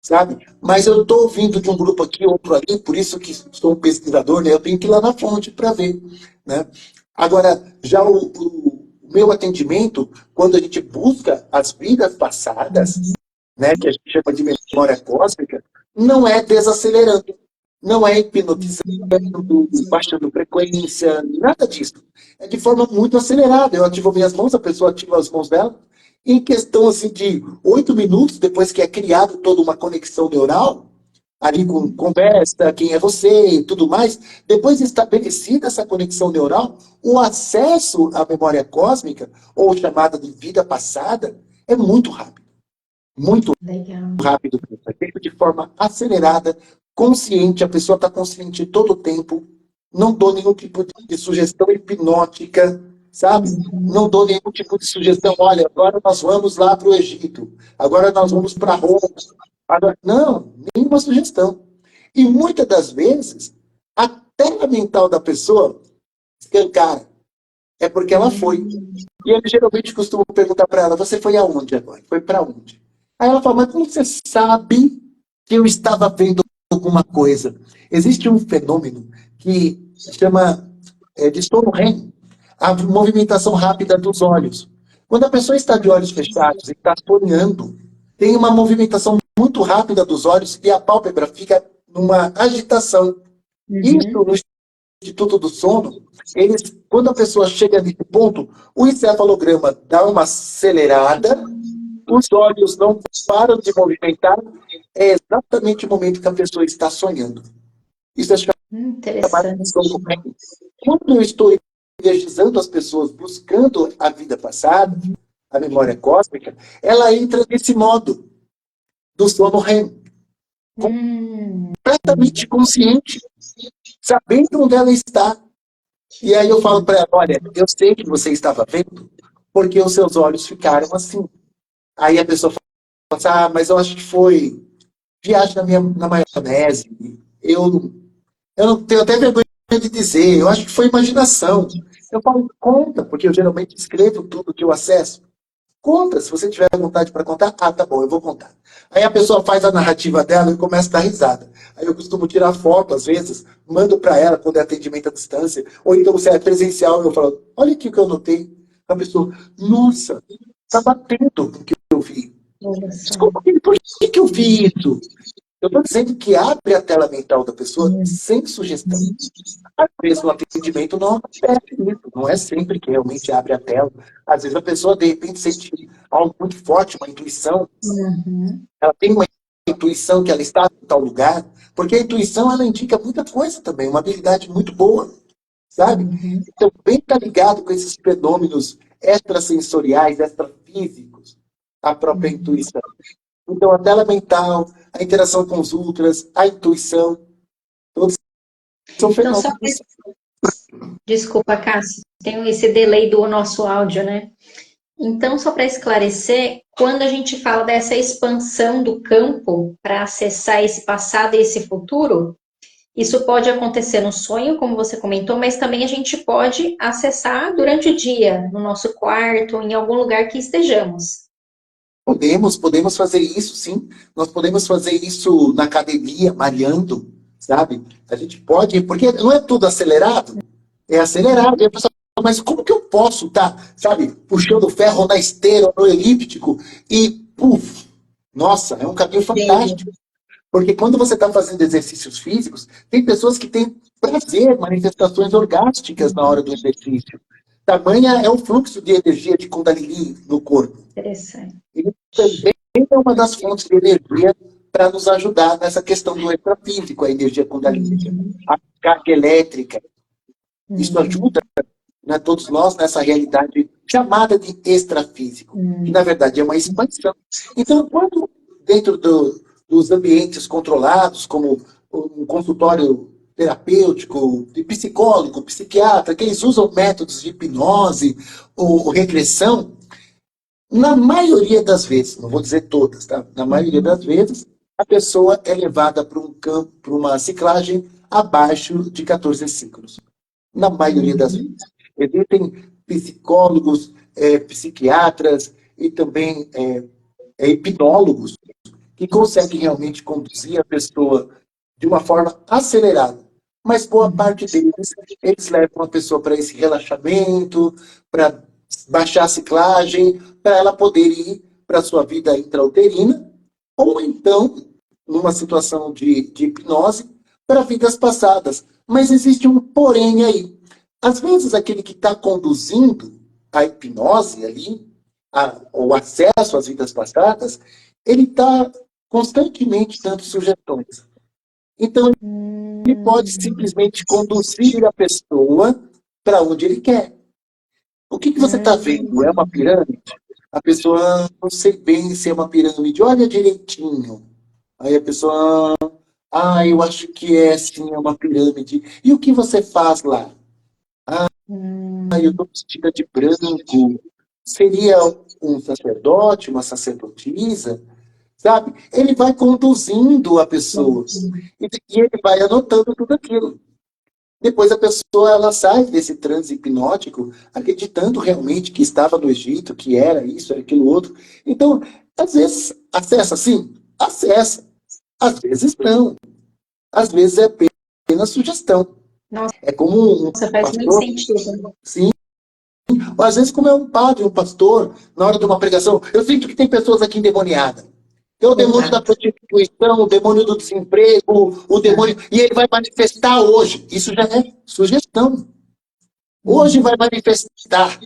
sabe? Mas eu estou ouvindo de um grupo aqui, outro ali, por isso que sou um pesquisador, né? Eu tenho que ir lá na fonte para ver, né? Agora, já o meu atendimento, quando a gente busca as vidas passadas, Uhum. né, que a gente chama de memória cósmica, não é desacelerando, não é hipnotizando, baixando frequência, nada disso. É de forma muito acelerada. Eu ativo minhas mãos, a pessoa ativa as mãos dela, em questão assim, de 8 minutos, depois que é criado toda uma conexão neural, ali com Uhum. conversa, quem é você e tudo mais, depois de estabelecida essa conexão neural, o acesso à memória cósmica, ou chamada de vida passada, é muito rápido. Muito Legal. rápido, é feito de forma acelerada, consciente, a pessoa está consciente todo o tempo, não dou nenhum tipo de sugestão hipnótica, sabe? Uhum. Não dou nenhum tipo de sugestão, olha, agora nós vamos lá para o Egito, agora nós vamos para Roma. Agora, não, nenhuma sugestão. E muitas das vezes, a tela mental da pessoa escancara. É porque ela foi. Uhum. E eu geralmente costumo perguntar para ela: você foi aonde agora? Foi para onde? Aí ela fala: mas como você sabe que eu estava vendo alguma coisa? Existe um fenômeno que se chama de sono REM, a movimentação rápida dos olhos. Quando a pessoa está de olhos fechados e está sonhando, tem uma movimentação muito rápida dos olhos e a pálpebra fica numa agitação. Isso Uhum. no Instituto do Sono, eles, quando a pessoa chega nesse ponto, o encefalograma dá uma acelerada, os olhos não param de movimentar, é exatamente o momento que a pessoa está sonhando. Isso é chamado de Interessante. sono REM. Quando eu estou energizando as pessoas, buscando a vida passada, a memória cósmica, ela entra nesse modo do sono REM, Hum. completamente consciente, sabendo onde ela está. Que E aí eu falo lindo. para ela: olha, eu sei que você estava vendo, porque os seus olhos ficaram assim. Aí a pessoa fala assim: ah, mas eu acho que foi viagem na maionese. Eu, eu não tenho até vergonha de dizer, eu acho que foi imaginação. Eu falo: conta, porque eu geralmente escrevo tudo que eu acesso. Conta, se você tiver vontade para contar, ah, tá bom, eu vou contar. Aí a pessoa faz a narrativa dela e começa a dar risada. Aí eu costumo tirar foto, às vezes, mando para ela quando é atendimento à distância, ou então se é presencial, eu falo: olha aqui o que eu notei. A pessoa: nossa, tá batendo com o que eu vi. Olha só. Desculpa, por que eu vi isso? Eu estou dizendo que abre a tela mental da pessoa Uhum. sem sugestão. Às vezes no atendimento não acontece isso, não é sempre que realmente abre a tela. Às vezes a pessoa, de repente, sente algo muito forte, uma intuição, Uhum. ela tem uma intuição que ela está em tal lugar, porque a intuição ela indica muita coisa também, uma habilidade muito boa, sabe? Uhum. Então, bem tá ligado com esses fenômenos extrasensoriais, extrafísicos, a própria Uhum. intuição. Então, a tela mental, a interação com os ultras, a intuição, todos são Então, só fenômenos. desculpa, Cássio, tem esse delay do nosso áudio, né? Então, só para esclarecer, quando a gente fala dessa expansão do campo para acessar esse passado e esse futuro, isso pode acontecer no sonho, como você comentou, mas também a gente pode acessar durante o dia, no nosso quarto, em algum lugar que estejamos. Podemos fazer isso, sim. Nós podemos fazer isso na academia, malhando, sabe? A gente pode, porque não é tudo acelerado, é acelerado. E a pessoa fala: mas como que eu posso estar, sabe, puxando ferro na esteira ou no elíptico e, puf, nossa, é um caminho Veio. fantástico. Porque quando você está fazendo exercícios físicos, tem pessoas que têm prazer, manifestações orgásticas na hora do exercício. Tamanha é o fluxo de energia de Kundalini no corpo. Interessante. Ele também é uma das fontes de energia para nos ajudar nessa questão do extrafísico, a energia kundalínica, Uhum. a carga elétrica. Isso Uhum. ajuda, né, todos nós nessa realidade chamada de extrafísico, que na Uhum. verdade é uma expansão. Então, quando dentro dos ambientes controlados, como um consultório terapêutico, de psicólogo, psiquiatra, que eles usam métodos de hipnose ou regressão, na maioria das vezes, não vou dizer todas, tá? Na maioria Uhum. das vezes, a pessoa é levada para um campo, para uma ciclagem abaixo de 14 ciclos. Na maioria das Uhum. vezes. Existem psicólogos, psiquiatras e também hipnólogos que conseguem realmente conduzir a pessoa de uma forma acelerada. Mas boa parte deles, eles levam a pessoa para esse relaxamento, para baixar a ciclagem, para ela poder ir para a sua vida intrauterina, ou então, numa situação de hipnose, para vidas passadas. Mas existe um porém aí. Às vezes, aquele que está conduzindo a hipnose ali, o acesso às vidas passadas, ele está constantemente dando sugestões. Então, ele pode simplesmente conduzir a pessoa para onde ele quer. O que você está vendo? É uma pirâmide? A pessoa, não sei bem se é uma pirâmide, olha direitinho. Aí a pessoa, eu acho que é sim, é uma pirâmide. E o que você faz lá? Eu estou vestida de branco. Seria um sacerdote, uma sacerdotisa? Sabe? Ele vai conduzindo a pessoa. E ele vai anotando tudo aquilo. Depois a pessoa ela sai desse transe hipnótico, acreditando realmente que estava no Egito, que era isso, era aquilo outro. Então, às vezes, acessa sim? Acessa. Às vezes não. Às vezes é apenas sugestão. Nossa, É como um faz muito pastor, sentido. sim. Ou às vezes como é um padre, um pastor, na hora de uma pregação. Eu sinto que tem pessoas aqui endemoniadas. Tem o demônio da Exato. prostituição, o demônio do desemprego, o demônio. E ele vai manifestar hoje. Isso já é sugestão. Hoje vai manifestar.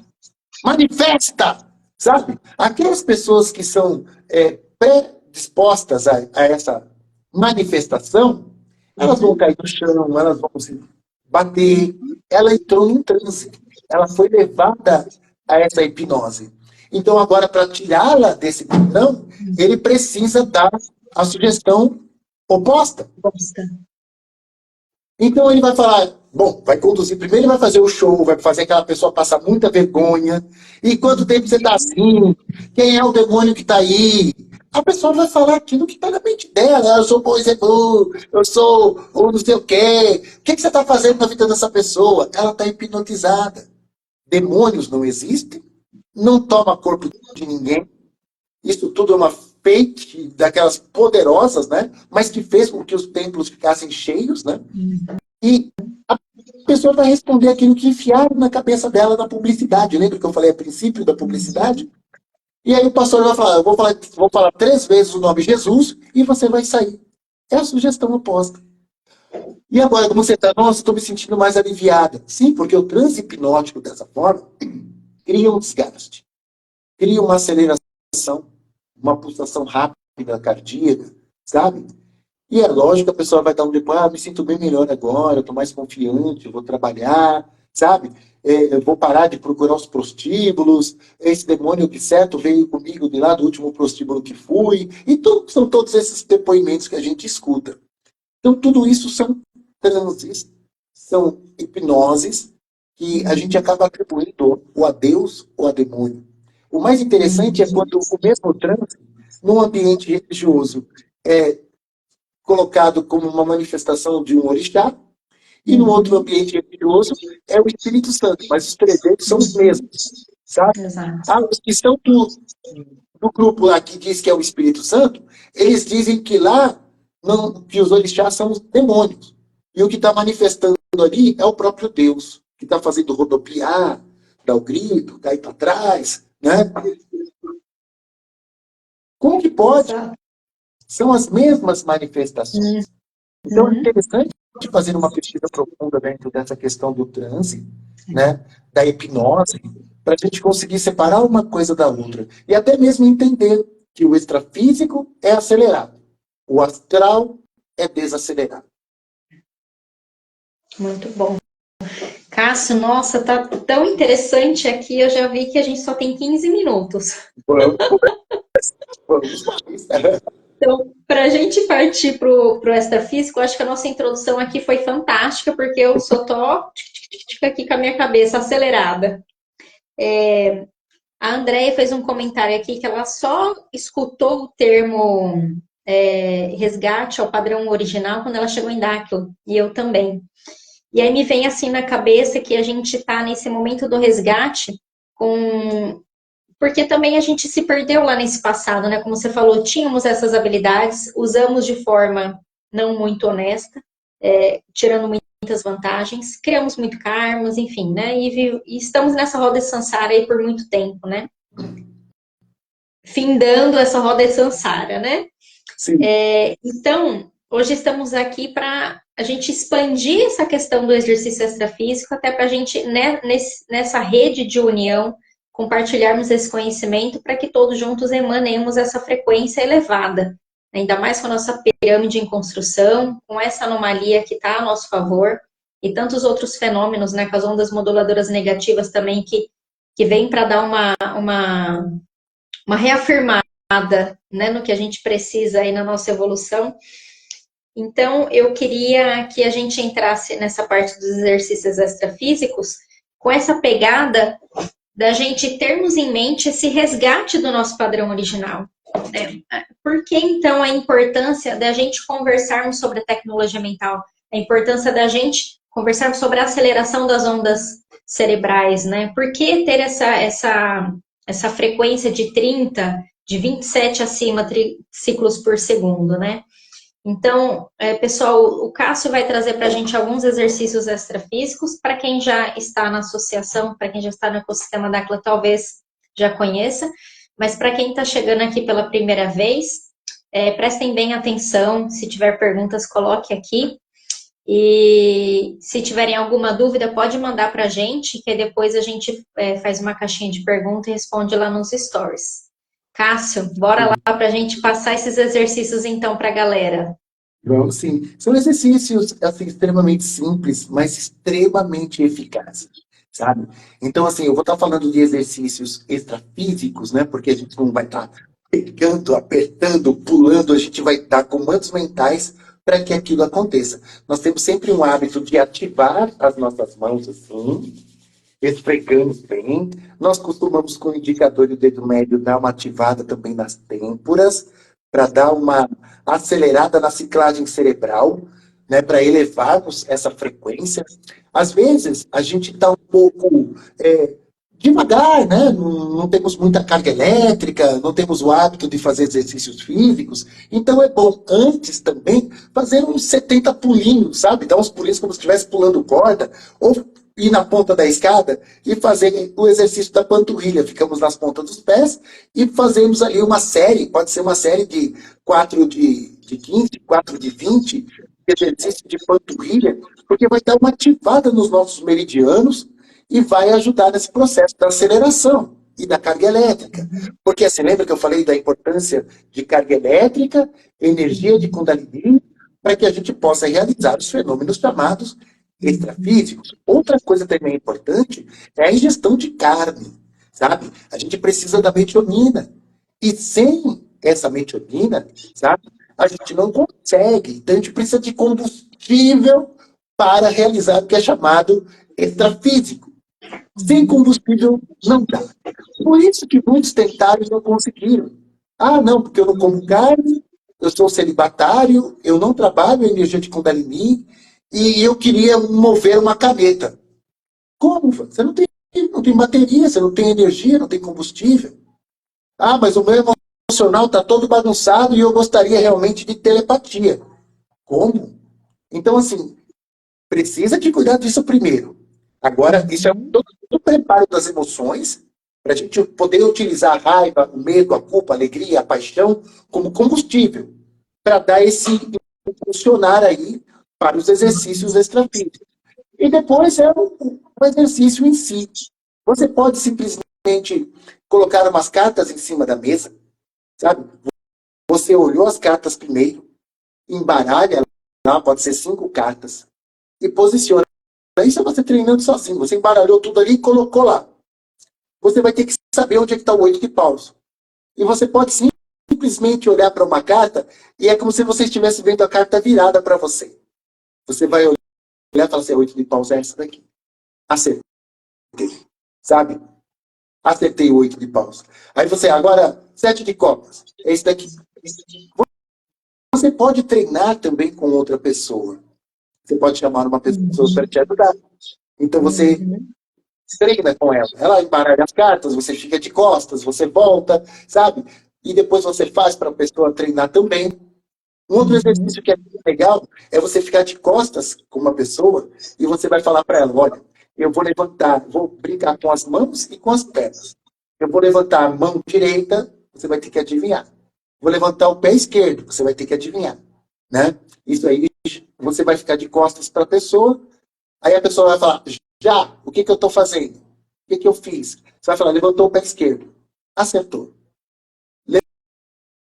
Manifesta! Sabe? Aquelas pessoas que são predispostas a essa manifestação, elas vão cair no chão, elas vão se bater. Ela entrou em transe. Ela foi levada a essa hipnose. Então, agora, para tirá-la desse padrão, ele precisa dar a sugestão oposta. Então ele vai falar, bom, vai conduzir, primeiro ele vai fazer o show, vai fazer aquela pessoa passar muita vergonha. E quanto tempo você está assim? Quem é o demônio que está aí? A pessoa vai falar aquilo que está na mente dela. Eu sou Boizebu, eu sou ou não sei o quê. O que você está fazendo na vida dessa pessoa? Ela está hipnotizada. Demônios não existem, não toma corpo de ninguém. Isso tudo é uma fake daquelas poderosas, né? Mas que fez com que os templos ficassem cheios, né? E a pessoa vai responder aquilo que enfiaram na cabeça dela na publicidade. Lembra que eu falei a princípio da publicidade? E aí o pastor vai falar, eu vou falar 3 vezes o nome Jesus e você vai sair. É a sugestão oposta. E agora, como você está? Nossa, estou me sentindo mais aliviada. Sim, porque o transe hipnótico dessa forma cria um desgaste, cria uma aceleração, uma pulsação rápida cardíaca, sabe? E é lógico que a pessoa vai dar um depois, me sinto bem melhor agora, estou mais confiante, eu vou trabalhar, sabe? Eu vou parar de procurar os prostíbulos, esse demônio de certo veio comigo de lá do último prostíbulo que fui, e são todos esses depoimentos que a gente escuta. Então, tudo isso são transes, são hipnoses, que a gente acaba atribuindo ou a Deus ou a demônio. O mais interessante é quando o mesmo transe, num ambiente religioso, é colocado como uma manifestação de um orixá, e no outro ambiente religioso é o Espírito Santo, mas os trejeitos são os mesmos, sabe? Exato. Os que são do grupo lá que diz que é o Espírito Santo, eles dizem que lá não, que os orixás são os demônios. E o que está manifestando ali é o próprio Deus, que está fazendo rodopiar, dar o grito, cair para trás, né? Como que pode? Exato. São as mesmas manifestações. Então, é interessante fazer uma pesquisa profunda dentro dessa questão do transe, né, da hipnose, para a gente conseguir separar uma coisa da outra. E até mesmo entender que o extrafísico é acelerado, o astral é desacelerado. Muito bom. Cássio, nossa, tá tão interessante aqui. Eu já vi que a gente só tem 15 minutos. Vamos mais. Então, para a gente partir para o extrafísico, eu acho que a nossa introdução aqui foi fantástica, porque eu só tô aqui com a minha cabeça acelerada. A Andrea fez um comentário aqui que ela só escutou o termo resgate ao padrão original quando ela chegou em Dáquilo, e eu também. E aí me vem assim na cabeça que a gente está nesse momento do resgate com porque também a gente se perdeu lá nesse passado, né? Como você falou, tínhamos essas habilidades, usamos de forma não muito honesta, tirando muitas vantagens, criamos muito karmas, enfim, né? E estamos nessa roda de samsara aí por muito tempo, né? Findando essa roda de samsara, né? Sim. Então, hoje estamos aqui para a gente expandir essa questão do exercício extrafísico, até para a gente, né, nessa rede de união, compartilharmos esse conhecimento para que todos juntos emanemos essa frequência elevada. Ainda mais com a nossa pirâmide em construção, com essa anomalia que está a nosso favor, e tantos outros fenômenos, né, com as ondas moduladoras negativas também, que vêm para dar uma reafirmada, né, no que a gente precisa aí na nossa evolução. Então, eu queria que a gente entrasse nessa parte dos exercícios extrafísicos com essa pegada da gente termos em mente esse resgate do nosso padrão original. Né? Por que, então, a importância da gente conversarmos sobre a tecnologia mental? A importância da gente conversarmos sobre a aceleração das ondas cerebrais, né? Por que ter essa frequência de 30, de 27 acima ciclos por segundo, né? Então, pessoal, o Cássio vai trazer para a gente alguns exercícios extrafísicos. Para quem já está na associação, para quem já está no ecossistema da Acla, talvez já conheça. Mas para quem está chegando aqui pela primeira vez, prestem bem atenção. Se tiver perguntas, coloque aqui. E se tiverem alguma dúvida, pode mandar para a gente, que depois a gente faz uma caixinha de pergunta e responde lá nos stories. Cássio, bora lá para a gente passar esses exercícios então para a galera. Vamos sim. São exercícios assim, extremamente simples, mas extremamente eficazes, sabe? Então, assim, eu vou estar falando de exercícios extrafísicos, né? Porque a gente não vai estar pegando, apertando, pulando, a gente vai dar comandos mentais para que aquilo aconteça. Nós temos sempre um hábito de ativar as nossas mãos assim, esfregamos bem. Nós costumamos, com o indicador e o dedo médio, dar uma ativada também nas têmporas, para dar uma acelerada na ciclagem cerebral, né, para elevarmos essa frequência. Às vezes, a gente está um pouco devagar, né? Não temos muita carga elétrica, não temos o hábito de fazer exercícios físicos. Então, é bom, antes também, fazer uns 70 pulinhos, sabe? Dar uns pulinhos como se estivesse pulando corda, ou ir na ponta da escada e fazer o exercício da panturrilha. Ficamos nas pontas dos pés e fazemos ali uma série, pode ser uma série de 4 de 15, 4 de 20, exercício de panturrilha, porque vai dar uma ativada nos nossos meridianos e vai ajudar nesse processo da aceleração e da carga elétrica. Porque assim, lembra que eu falei da importância de carga elétrica, energia de Kundalini, para que a gente possa realizar os fenômenos chamados extrafísicos. Outra coisa também importante é a ingestão de carne, sabe? A gente precisa da metionina. E sem essa metionina, sabe? A gente não consegue. Então a gente precisa de combustível para realizar o que é chamado extrafísico. Sem combustível não dá. Por isso que muitos tentaram e não conseguiram. Ah, não, porque eu não como carne, eu sou celibatário, eu não trabalho a energia de Kundalini e eu queria mover uma caneta. Como? Você não tem bateria, você não tem energia, não tem combustível. Ah, mas o meu emocional está todo bagunçado e eu gostaria realmente de telepatia. Como? Então, assim, precisa de cuidar disso primeiro. Agora, isso é todo o preparo das emoções, para a gente poder utilizar a raiva, o medo, a culpa, a alegria, a paixão como combustível, para dar esse funcionar aí para os exercícios extrafísicos. E depois é o exercício em si. Você pode simplesmente colocar umas cartas em cima da mesa, sabe? Você olhou as cartas primeiro, embaralha lá, pode ser 5 cartas, e posiciona. Isso é você treinando sozinho. Você embaralhou tudo ali e colocou lá. Você vai ter que saber onde é que está o 8 de paus. E você pode simplesmente olhar para uma carta e é como se você estivesse vendo a carta virada para você. Você vai olhar e falar assim, 8 de paus é essa daqui. Acertei. Sabe? Acertei o 8 de paus. Aí você, agora, 7 de copas. É esse daqui. Você pode treinar também com outra pessoa. Você pode chamar uma pessoa para te ajudar. Então você treina com ela. Ela embaralha as cartas, você fica de costas, você volta, sabe? E depois você faz para a pessoa treinar também. Um outro exercício que é muito legal é você ficar de costas com uma pessoa e você vai falar para ela, olha, eu vou levantar, vou brincar com as mãos e com as pernas. Eu vou levantar a mão direita, você vai ter que adivinhar. Vou levantar o pé esquerdo, você vai ter que adivinhar, né? Isso aí, você vai ficar de costas para a pessoa, aí a pessoa vai falar, já, o que eu estou fazendo? O que eu fiz? Você vai falar, levantou o pé esquerdo. Acertou.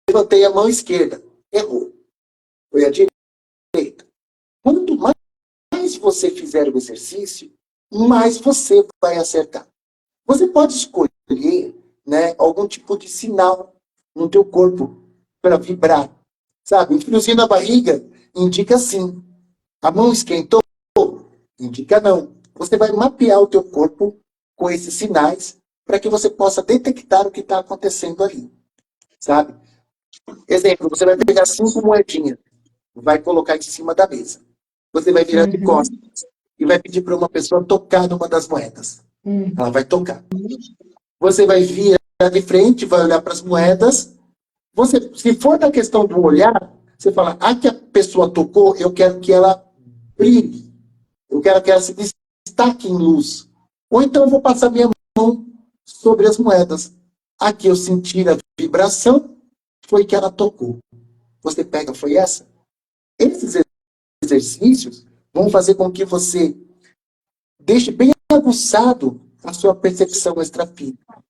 Levantei a mão esquerda. Errou. Foi a direita. Quanto mais você fizer o exercício, mais você vai acertar. Você pode escolher, né, algum tipo de sinal no teu corpo para vibrar. Sabe? Um friozinho na barriga indica sim. A mão esquentou? Indica não. Você vai mapear o teu corpo com esses sinais para que você possa detectar o que está acontecendo ali. Sabe? Exemplo, você vai pegar 5 moedinhas, vai colocar em cima da mesa. Você vai virar de costas e vai pedir para uma pessoa tocar numa das moedas. Ela vai tocar. Você vai virar de frente, vai olhar para as moedas. Você, se for da questão do olhar, você fala, que a pessoa tocou, eu quero que ela brilhe. Eu quero que ela se destaque em luz. Ou então eu vou passar minha mão sobre as moedas. Aqui eu senti a vibração, foi que ela tocou. Você pega, foi essa? Esses exercícios vão fazer com que você deixe bem aguçado a sua percepção extrafísica.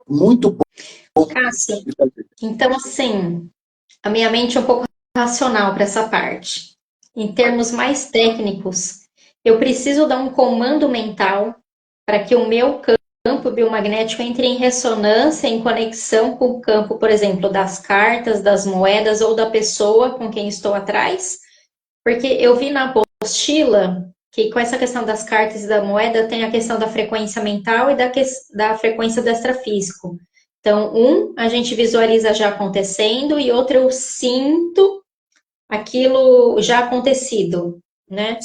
Muito bom. Cássio, então assim, a minha mente é um pouco racional para essa parte. Em termos mais técnicos, eu preciso dar um comando mental para que o meu campo biomagnético entre em ressonância, em conexão com o campo, por exemplo, das cartas, das moedas ou da pessoa com quem estou atrás. Porque eu vi na apostila que com essa questão das cartas e da moeda tem a questão da frequência mental e da frequência do extrafísico. Então, a gente visualiza já acontecendo e outro eu sinto aquilo já acontecido, né?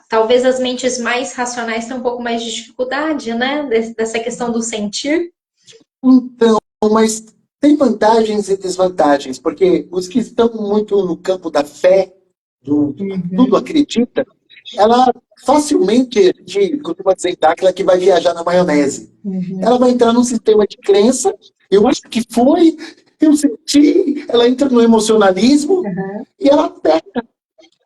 Talvez as mentes mais racionais tenham um pouco mais de dificuldade, né? Dessa questão do sentir. Então, mas tem vantagens e desvantagens, porque os que estão muito no campo da fé, tudo acredita, ela facilmente, a gente costuma dizer daquela que vai viajar na maionese. Ela vai entrar num sistema de crença, eu acho que foi, eu senti, ela entra no emocionalismo e ela peca,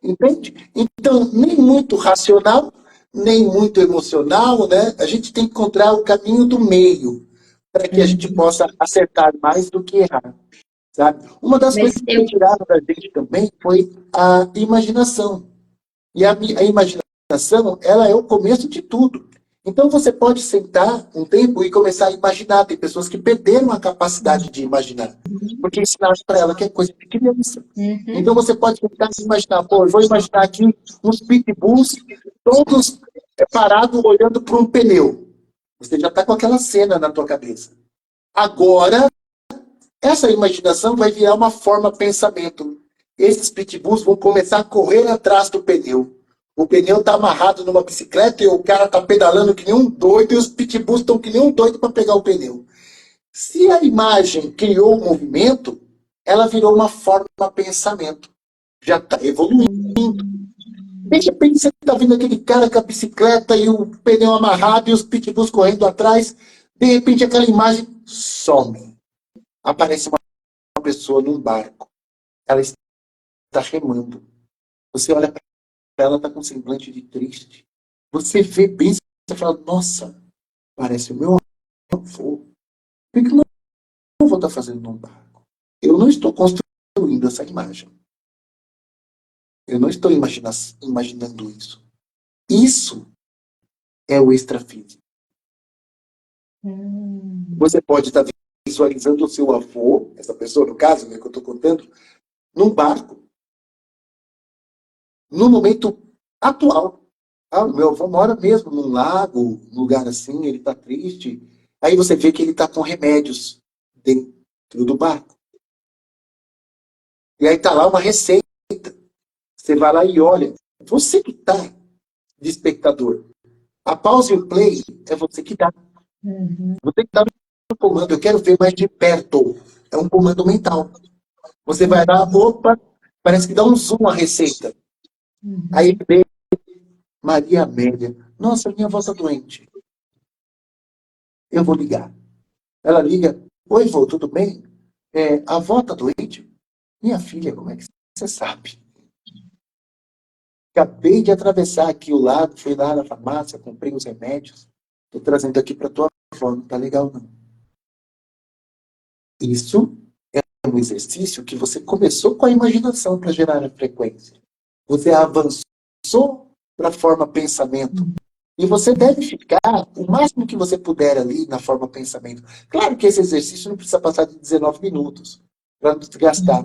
entende? Então, nem muito racional, nem muito emocional, né? A gente tem que encontrar o caminho do meio para que a gente possa acertar mais do que errar, sabe? Uma das Mas coisas que tiraram da gente também foi a imaginação. E a imaginação, ela é o começo de tudo. Então você pode sentar um tempo e começar a imaginar. Tem pessoas que perderam a capacidade de imaginar, porque ensinaram para ela que é coisa de criança. Então você pode tentar se imaginar, pô, eu vou imaginar aqui uns pitbulls todos parados olhando para um pneu. Você já está com aquela cena na tua cabeça. Agora, essa imaginação vai virar uma forma pensamento. Esses pitbulls vão começar a correr atrás do pneu. O pneu está amarrado numa bicicleta e o cara está pedalando que nem um doido e os pitbulls estão que nem um doido para pegar o pneu. Se a imagem criou o movimento, ela virou uma forma pensamento. Já está evoluindo. De repente você está vendo aquele cara com a bicicleta e o pneu amarrado e os pitbulls correndo atrás. De repente aquela imagem some. Aparece uma pessoa num barco. Ela está remando. Você olha para ela, está com um semblante de triste. Você vê bem, você fala, nossa, parece o meu avô. O que o meu avô está fazendo num barco? Eu não estou construindo essa imagem. Eu não estou imaginando isso. Isso é o extrafísico. Você pode estar visualizando o seu avô, essa pessoa, no caso, né, que eu estou contando, num barco, no momento atual. O meu avô mora mesmo num lago, num lugar assim, ele está triste. Aí você vê que ele está com remédios dentro do barco. E aí está lá uma receita. Você vai lá e olha. Você que está de espectador. A pause e o play é você que dá. Você que está no comando. Eu quero ver mais de perto. É um comando mental. Você vai lá, opa, parece que dá um zoom a receita. Aí vem Maria Amélia. Nossa, minha avó está doente. Eu vou ligar. Ela liga. Oi, vô, tudo bem? A avó está doente? Minha filha, como é que você sabe? Acabei de atravessar aqui o lado, fui lá na farmácia, comprei os remédios. Estou trazendo aqui para tua avó, não tá legal não. Isso é um exercício que você começou com a imaginação para gerar a frequência. Você avançou para a forma pensamento. E você deve ficar o máximo que você puder ali na forma pensamento. Claro que esse exercício não precisa passar de 19 minutos para não desgastar.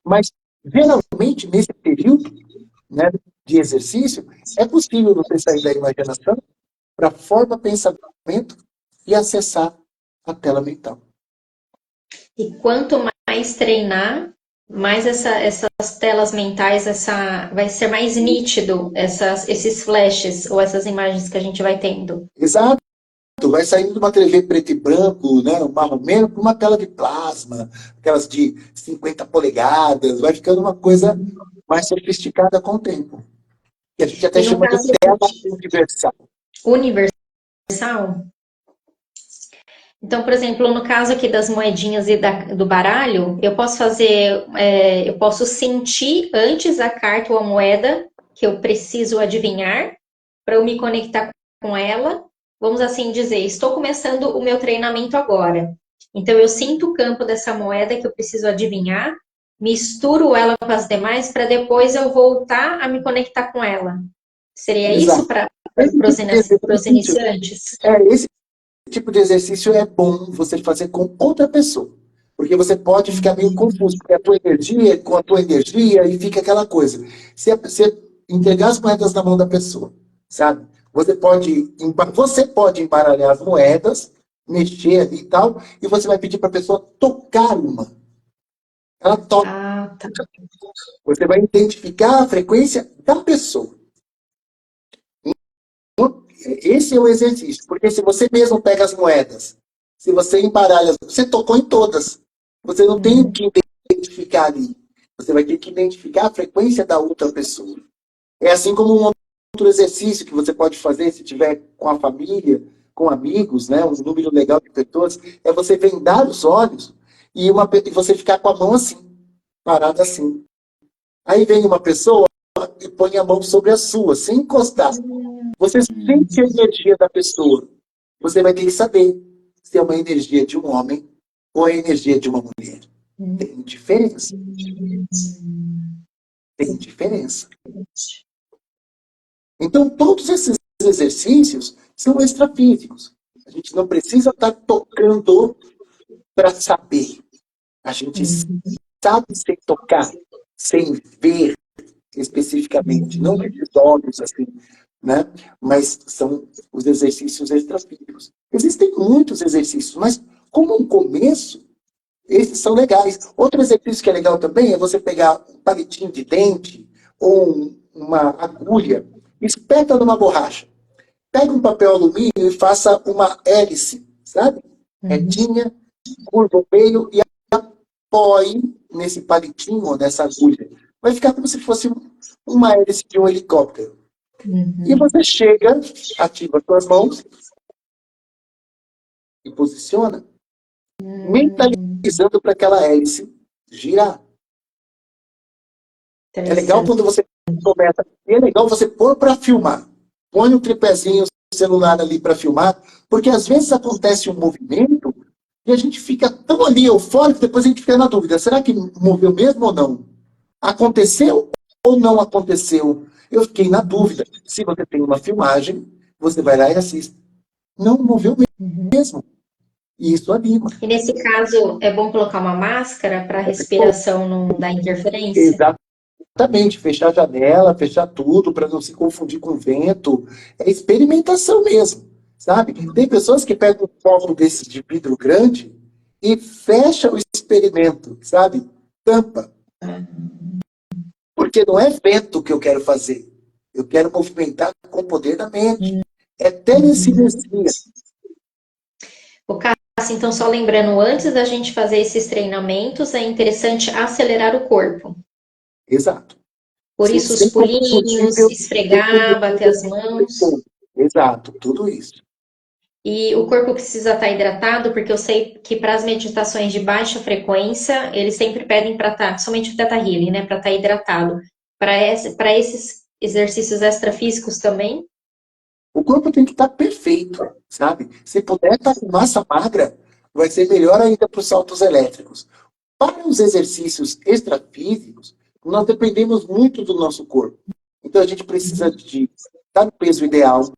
Mas, geralmente, nesse período, né, de exercício, é possível você sair da imaginação para a forma pensamento e acessar a tela mental. E quanto mais treinar, mais essas telas mentais, vai ser mais nítido esses flashes ou essas imagens que a gente vai tendo. Exato. Vai saindo de uma TV preto e branco, né, marrom, para uma tela de plasma, aquelas de 50 polegadas, vai ficando uma coisa mais sofisticada com o tempo. Que a gente até E no chama de caso tela universal. universal, então, por exemplo, no caso aqui das moedinhas e do baralho, eu posso eu posso sentir antes a carta ou a moeda que eu preciso adivinhar para eu me conectar com ela. Vamos assim dizer, estou começando o meu treinamento agora. Então, eu sinto o campo dessa moeda que eu preciso adivinhar, misturo ela com as demais para depois eu voltar a me conectar com ela. Seria Exato. isso para Esse os iniciantes? esse tipo de exercício é bom você fazer com outra pessoa. Porque você pode ficar meio confuso, porque a tua energia com a tua energia e fica aquela coisa. Você entregar as moedas na mão da pessoa, sabe? Você pode embaralhar as moedas, mexer ali e tal, e você vai pedir para a pessoa tocar uma. Ela toca. Ah, tá. Você vai identificar a frequência da pessoa. Esse é o exercício, porque se você mesmo pega as moedas, se você embaralha, você tocou em todas. Você não tem o que identificar ali. Você vai ter que identificar a frequência da outra pessoa. É assim como um outro exercício que você pode fazer se tiver com a família, com amigos, né, um número legal de pessoas, é você vendar os olhos e você ficar com a mão assim, parada assim. Aí vem uma pessoa e põe a mão sobre a sua, sem encostar. Você sente a energia da pessoa. Você vai ter que saber se é uma energia de um homem ou a energia de uma mulher. Tem diferença. Tem diferença. Então, todos esses exercícios são extrafísicos. A gente não precisa estar tocando para saber. A gente sabe sem tocar, sem ver especificamente. Não esses olhos assim, né? Mas são os exercícios extrafísicos. Existem muitos exercícios, mas como um começo, esses são legais. Outro exercício que é legal também é você pegar um palitinho de dente ou uma agulha, espeta numa borracha. Pega um papel alumínio e faça uma hélice, sabe? Retinha, curva o meio e apoie nesse palitinho ou nessa agulha. Vai ficar como se fosse uma hélice de um helicóptero. E você chega, ativa suas mãos e posiciona, mentalizando para aquela hélice girar. É legal quando você começa. É legal você pôr para filmar. Põe o tripézinho celular ali para filmar, porque às vezes acontece um movimento e a gente fica tão ali eufórico, depois a gente fica na dúvida: será que moveu mesmo ou não? Aconteceu ou não aconteceu? Eu fiquei na dúvida. Se você tem uma filmagem, você vai lá e assiste. Não moveu mesmo. E isso anima. E nesse caso, é bom colocar uma máscara para a respiração não dar interferência? Exatamente. Fechar a janela, fechar tudo, para não se confundir com o vento. É experimentação mesmo, sabe? Tem pessoas que pegam um copo desse de vidro grande e fecha o experimento, sabe? Tampa. Porque não é vento que eu quero fazer. Eu quero movimentar com o poder da mente. É telecinesia. O Cássio, então, só lembrando, antes da gente fazer esses treinamentos, é interessante acelerar o corpo. Exato. Por isso, os Sempre que pulinhos, possível, esfregar, bater as mãos. exato, tudo isso. E o corpo precisa estar hidratado, porque eu sei que para as meditações de baixa frequência, eles sempre pedem para estar, somente o Theta Healing, né, para estar hidratado. Para esses exercícios extrafísicos também. O corpo tem que estar perfeito, sabe? Se puder estar com massa magra, vai ser melhor ainda para os saltos elétricos. Para os exercícios extrafísicos, nós dependemos muito do nosso corpo. Então a gente precisa de estar no peso ideal,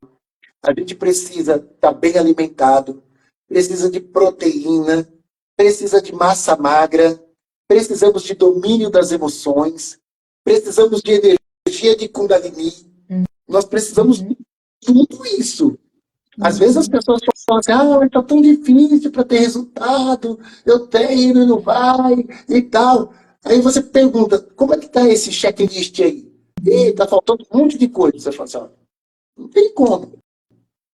a gente precisa estar bem alimentado, precisa de proteína, precisa de massa magra, precisamos de domínio das emoções, precisamos de energia de Kundalini, nós precisamos de tudo isso. Às vezes as pessoas falam assim, ah, está tão difícil para ter resultado, eu treino e não vai, e tal. Aí você pergunta, como é que está esse checklist aí? E está faltando um monte de coisa. Você fala assim, ó, não tem como.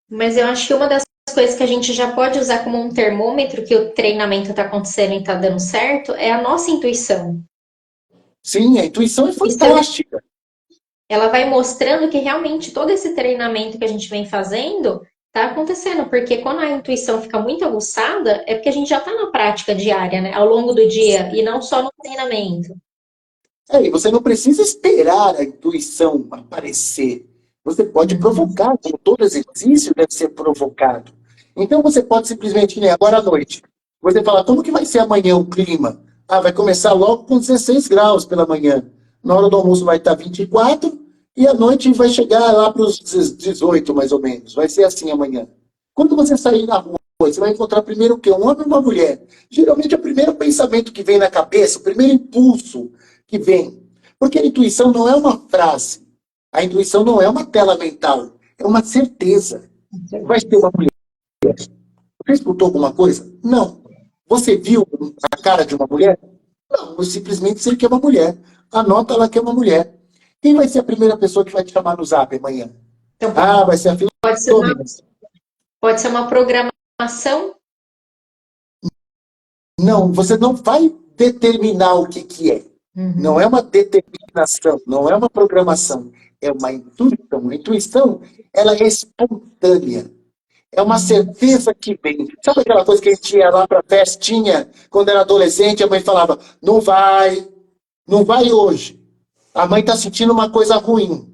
Mas eu acho que uma das coisas que a gente já pode usar como um termômetro que o treinamento está acontecendo e está dando certo é a nossa intuição. Sim, a intuição é fantástica. Ela vai mostrando que realmente todo esse treinamento que a gente vem fazendo está acontecendo, porque quando a intuição fica muito aguçada, é porque a gente já está na prática diária, né, ao longo do dia, e não só no treinamento. E você não precisa esperar a intuição aparecer. Você pode provocar, como todo exercício deve ser provocado. Então você pode simplesmente, né, agora à noite, você fala, como que vai ser amanhã o clima? Ah, vai começar logo com 16 graus pela manhã. Na hora do almoço vai estar 24 e à noite vai chegar lá para os 18, mais ou menos. Vai ser assim amanhã. Quando você sair na rua, você vai encontrar primeiro o quê? Um homem ou uma mulher. Geralmente é o primeiro pensamento que vem na cabeça, o primeiro impulso que vem. Porque a intuição não é uma frase. A intuição não é uma tela mental. É uma certeza. Vai ser uma mulher. Você escutou alguma coisa? Não. Você viu a cara de uma mulher? Não. Eu simplesmente sei que é uma mulher. Anota lá que é uma mulher. Quem vai ser a primeira pessoa que vai te chamar no zap amanhã? Então, Ah, vai ser a filha do mês. pode ser uma programação. Não, você não vai determinar o que é. Não é uma determinação, não é uma programação, é uma intuição. A intuição, ela é espontânea. É uma certeza que vem. Sabe aquela coisa que a gente ia lá para festinha, quando era adolescente, a mãe falava, não vai, não vai hoje. A mãe está sentindo uma coisa ruim.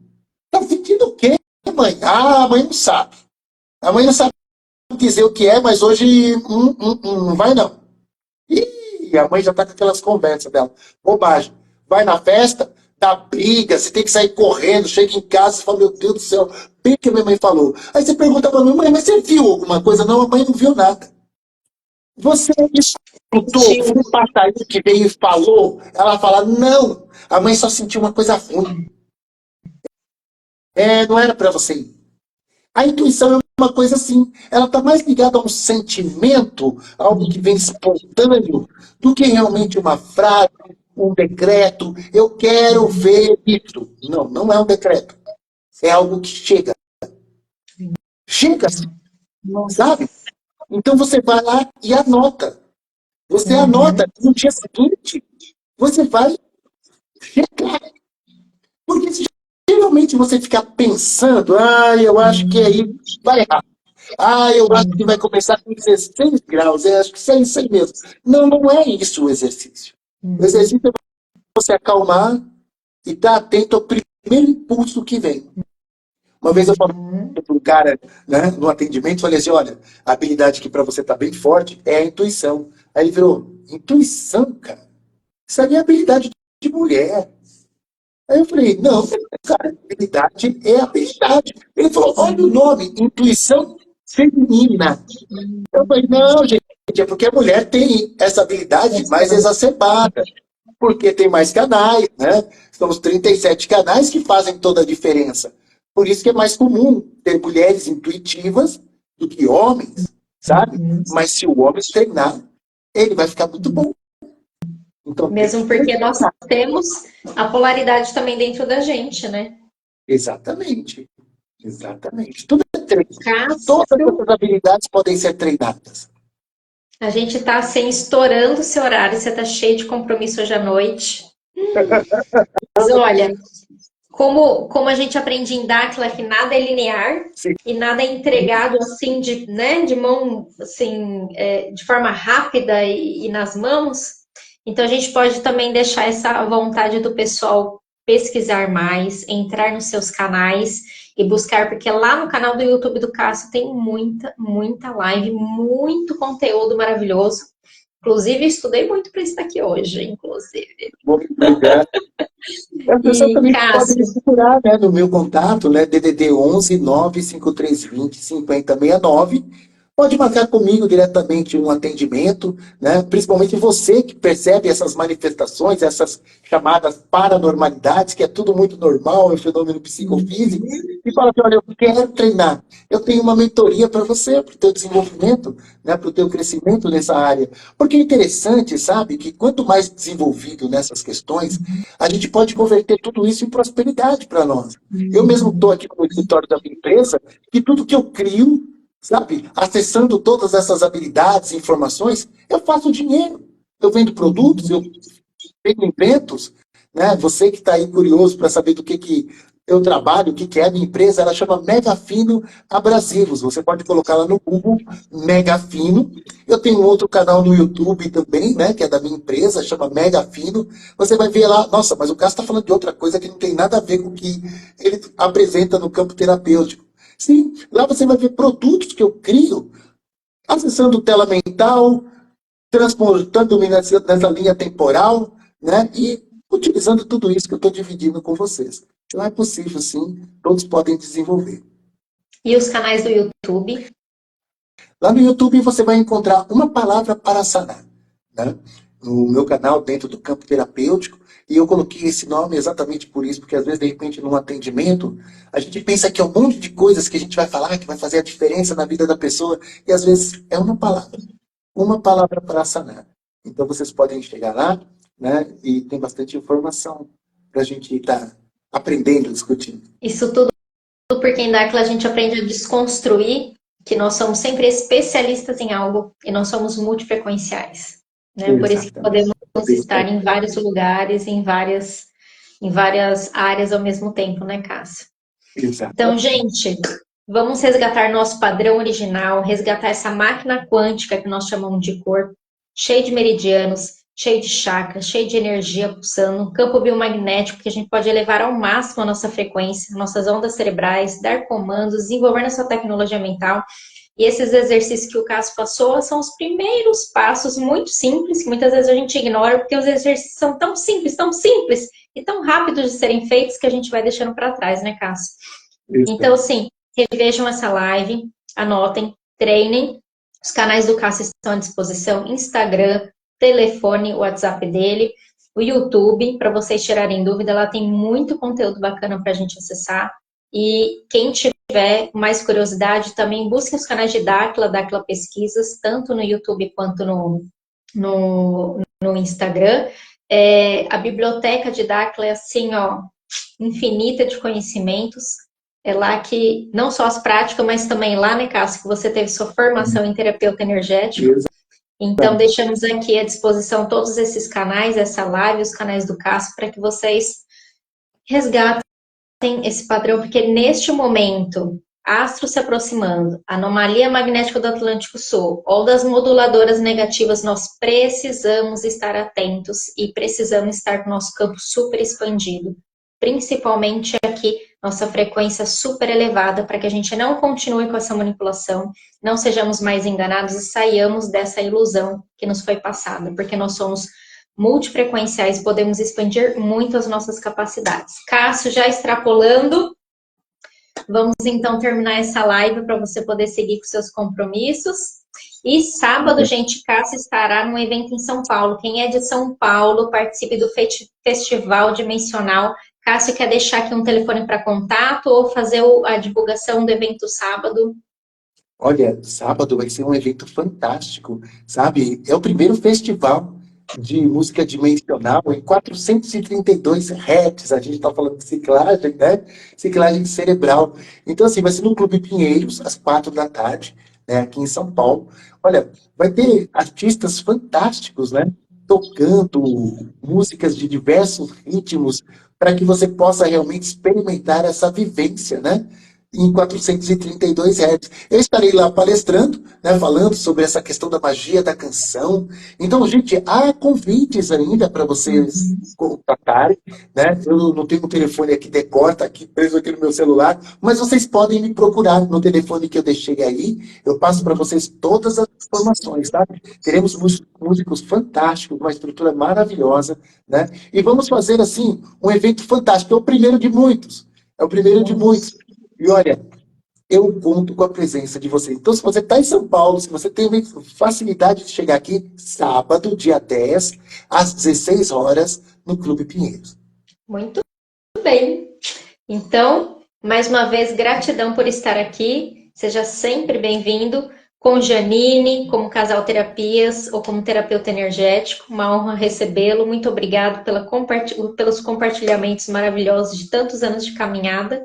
Está sentindo o quê, mãe? Ah, a mãe não sabe. A mãe não sabe dizer o que é, mas hoje não vai não. E a mãe já tá com aquelas conversas dela. Bobagem. Vai na festa, dá briga, você tem que sair correndo, chega em casa e fala, meu Deus do céu, bem que a minha mãe falou. Aí você pergunta pra minha mãe, mas você viu alguma coisa? Não, a mãe não viu nada. Você escutou, foi um passarinho que veio e falou, ela fala, não, a mãe só sentiu uma coisa ruim. Não era para você ir. A intuição é uma coisa assim, ela está mais ligada a um sentimento, algo que vem espontâneo, do que realmente uma frase, um decreto. Eu quero ver isso. Não, não é um decreto. É algo que chega. Chega, sabe? Então você vai lá e anota. Você anota no dia seguinte, você vai checar. Porque se geralmente você ficar pensando, eu acho que aí vai errar. Eu acho que vai começar com 16 graus. Eu acho que isso aí mesmo. Não, não é isso o exercício. O exercício é você acalmar e estar atento ao primeiro impulso que vem. Uma vez eu falei para um cara, né, no atendimento, falei assim, olha, a habilidade que para você está bem forte é a intuição. Aí ele virou, intuição, cara? Isso aí é habilidade de mulher. Aí eu falei, não, cara, habilidade é habilidade. Ele falou, olha o nome, intuição feminina. Eu falei, não, gente, é porque a mulher tem essa habilidade mais exacerbada, porque tem mais canais, né? São os 37 canais que fazem toda a diferença. Por isso que é mais comum ter mulheres intuitivas do que homens, sabe? Mas se o homem treinar, ele vai ficar muito bom. Então, tem Mesmo que porque treinar. nós temos a polaridade também dentro da gente, né? Exatamente. Exatamente. Tudo é treino. Cássio, Todas essas habilidades podem ser treinadas. a gente tá assim, estourando o seu horário, você tá cheio de compromisso hoje à noite. Mas olha, como a gente aprende em Dáquila que nada é linear Sim. e nada é entregado assim de, né, de mão assim, de forma rápida e nas mãos, então a gente pode também deixar essa vontade do pessoal pesquisar mais, entrar nos seus canais e buscar, porque lá no canal do YouTube do Cássio tem muita live, muito conteúdo maravilhoso. Inclusive, estudei muito para isso aqui hoje, inclusive. Muito obrigado. As pessoas E também podem me Cássio, procurar, né, no meu contato, né, DDD 11 95320 5069. Pode marcar comigo diretamente um atendimento, né? Principalmente você que percebe essas manifestações, essas chamadas paranormalidades, que é tudo muito normal, é um fenômeno psicofísico, e fala que, olha, eu quero treinar. Eu tenho uma mentoria para você, para o teu desenvolvimento, né, para o teu crescimento nessa área. Porque é interessante, sabe, que quanto mais desenvolvido nessas questões, a gente pode converter tudo isso em prosperidade para nós. Eu mesmo estou aqui no escritório da minha empresa, e tudo que eu crio, sabe, acessando todas essas habilidades e informações, eu faço dinheiro. Eu vendo produtos, eu tenho eventos, né? Você que está aí curioso para saber do que eu trabalho, o que é a minha empresa, ela chama Megafino Abrasivos. Você pode colocar lá no Google Megafino. Eu tenho um outro canal no YouTube também, né? Que é da minha empresa, chama Megafino. Você vai ver lá, nossa, mas o Cássio está falando de outra coisa que não tem nada a ver com o que ele apresenta no campo terapêutico. Sim, lá você vai ver produtos que eu crio, acessando tela mental, transportando-me nessa linha temporal, né? E utilizando tudo isso que eu estou dividindo com vocês. Então é possível, sim, todos podem desenvolver. e os canais do YouTube? Lá no YouTube você vai encontrar uma palavra para sanar, né? No meu canal, dentro do campo terapêutico, e eu coloquei esse nome exatamente por isso, porque às vezes, de repente, num atendimento, a gente pensa que é um monte de coisas que a gente vai falar, que vai fazer a diferença na vida da pessoa, e às vezes é uma palavra para sanar. Então vocês podem chegar lá, né? E tem bastante informação para a gente estar aprendendo, discutindo. Isso tudo porque em Dáquila a gente aprende a desconstruir que nós somos sempre especialistas em algo e nós somos multifrequenciais, né? Por isso que Exatamente. podemos estar em vários lugares, em várias áreas ao mesmo tempo, né, Cássio? Então, Exatamente. gente, vamos resgatar nosso padrão original, resgatar essa máquina quântica que nós chamamos de corpo, cheio de meridianos, cheio de chakras, cheio de energia pulsando, um campo biomagnético que a gente pode elevar ao máximo a nossa frequência, nossas ondas cerebrais, dar comandos, desenvolver nossa tecnologia mental. E esses exercícios que o Cássio passou são os primeiros passos muito simples, que muitas vezes a gente ignora, porque os exercícios são tão simples e tão rápidos de serem feitos que a gente vai deixando para trás, né, Cássio? Então, Exatamente. assim, revejam essa live, anotem, treinem. Os canais do Cássio estão à disposição: Instagram, telefone, WhatsApp dele, o YouTube, para vocês tirarem dúvida. Lá tem muito conteúdo bacana para a gente acessar. E quem tiver mais curiosidade, também busquem os canais de Dáquila Pesquisas, tanto no YouTube quanto no Instagram. A biblioteca de Dáquila é assim, ó, infinita de conhecimentos. É lá que, não só as práticas, mas também lá, né, Cássio, que você teve sua formação em terapeuta energético. Então, Exatamente. deixamos aqui à disposição todos esses canais, essa live, os canais do Cássio, para que vocês resgatem esse padrão, porque neste momento, astro se aproximando, anomalia magnética do Atlântico Sul, ondas moduladoras negativas, nós precisamos estar atentos e precisamos estar com o nosso campo super expandido. Principalmente aqui, nossa frequência super elevada, para que a gente não continue com essa manipulação, não sejamos mais enganados e saiamos dessa ilusão que nos foi passada, porque nós somos multifrequenciais, podemos expandir muito as nossas capacidades. Cássio, já extrapolando, vamos então terminar essa live para você poder seguir com seus compromissos. E sábado, gente, Cássio estará num evento em São Paulo. Quem é de São Paulo, participe do Festival Dimensional. Cássio quer deixar aqui um telefone para contato ou fazer a divulgação do evento sábado? Olha, sábado vai ser um evento fantástico, sabe? É o primeiro festival de música dimensional em 432 Hz. A gente está falando de ciclagem, né? Ciclagem cerebral. Então, assim, vai ser no Clube Pinheiros, às 4 da tarde, né? Aqui em São Paulo. Olha, vai ter artistas fantásticos, né? Tocando músicas de diversos ritmos para que você possa realmente experimentar essa vivência, né? Em 432 Hz. Eu estarei lá palestrando, né, falando sobre essa questão da magia da canção. Então, gente, há convites ainda para vocês Uhum. contatarem, né? Eu não tenho um telefone aqui decor, tá aqui preso aqui no meu celular, mas vocês podem me procurar no telefone que eu deixei aí. Eu passo para vocês todas as informações, tá? Teremos músicos fantásticos, uma estrutura maravilhosa, né? E vamos fazer assim um evento fantástico. É o primeiro de muitos. É o primeiro de muitos. E olha, eu conto com a presença de você. Então, se você está em São Paulo, se você tem facilidade de chegar aqui, sábado, dia 10, às 16 horas, no Clube Pinheiros. Muito bem. Então, mais uma vez, gratidão por estar aqui. Seja sempre bem-vindo. Com Janine, como Casal Terapias ou como terapeuta energético. Uma honra recebê-lo. Muito obrigado pelos compartilhamentos maravilhosos de tantos anos de caminhada.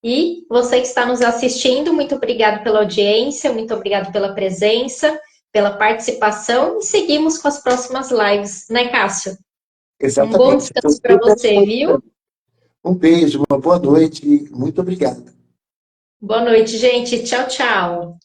E você que está nos assistindo, muito obrigado pela audiência, muito obrigado pela presença, pela participação. E seguimos com as próximas lives, né, Cássio? Um bom Exatamente. Estou descanso para super à você, viu? disposição. Um beijo, uma boa noite e muito obrigado. Boa noite, gente. Tchau, tchau.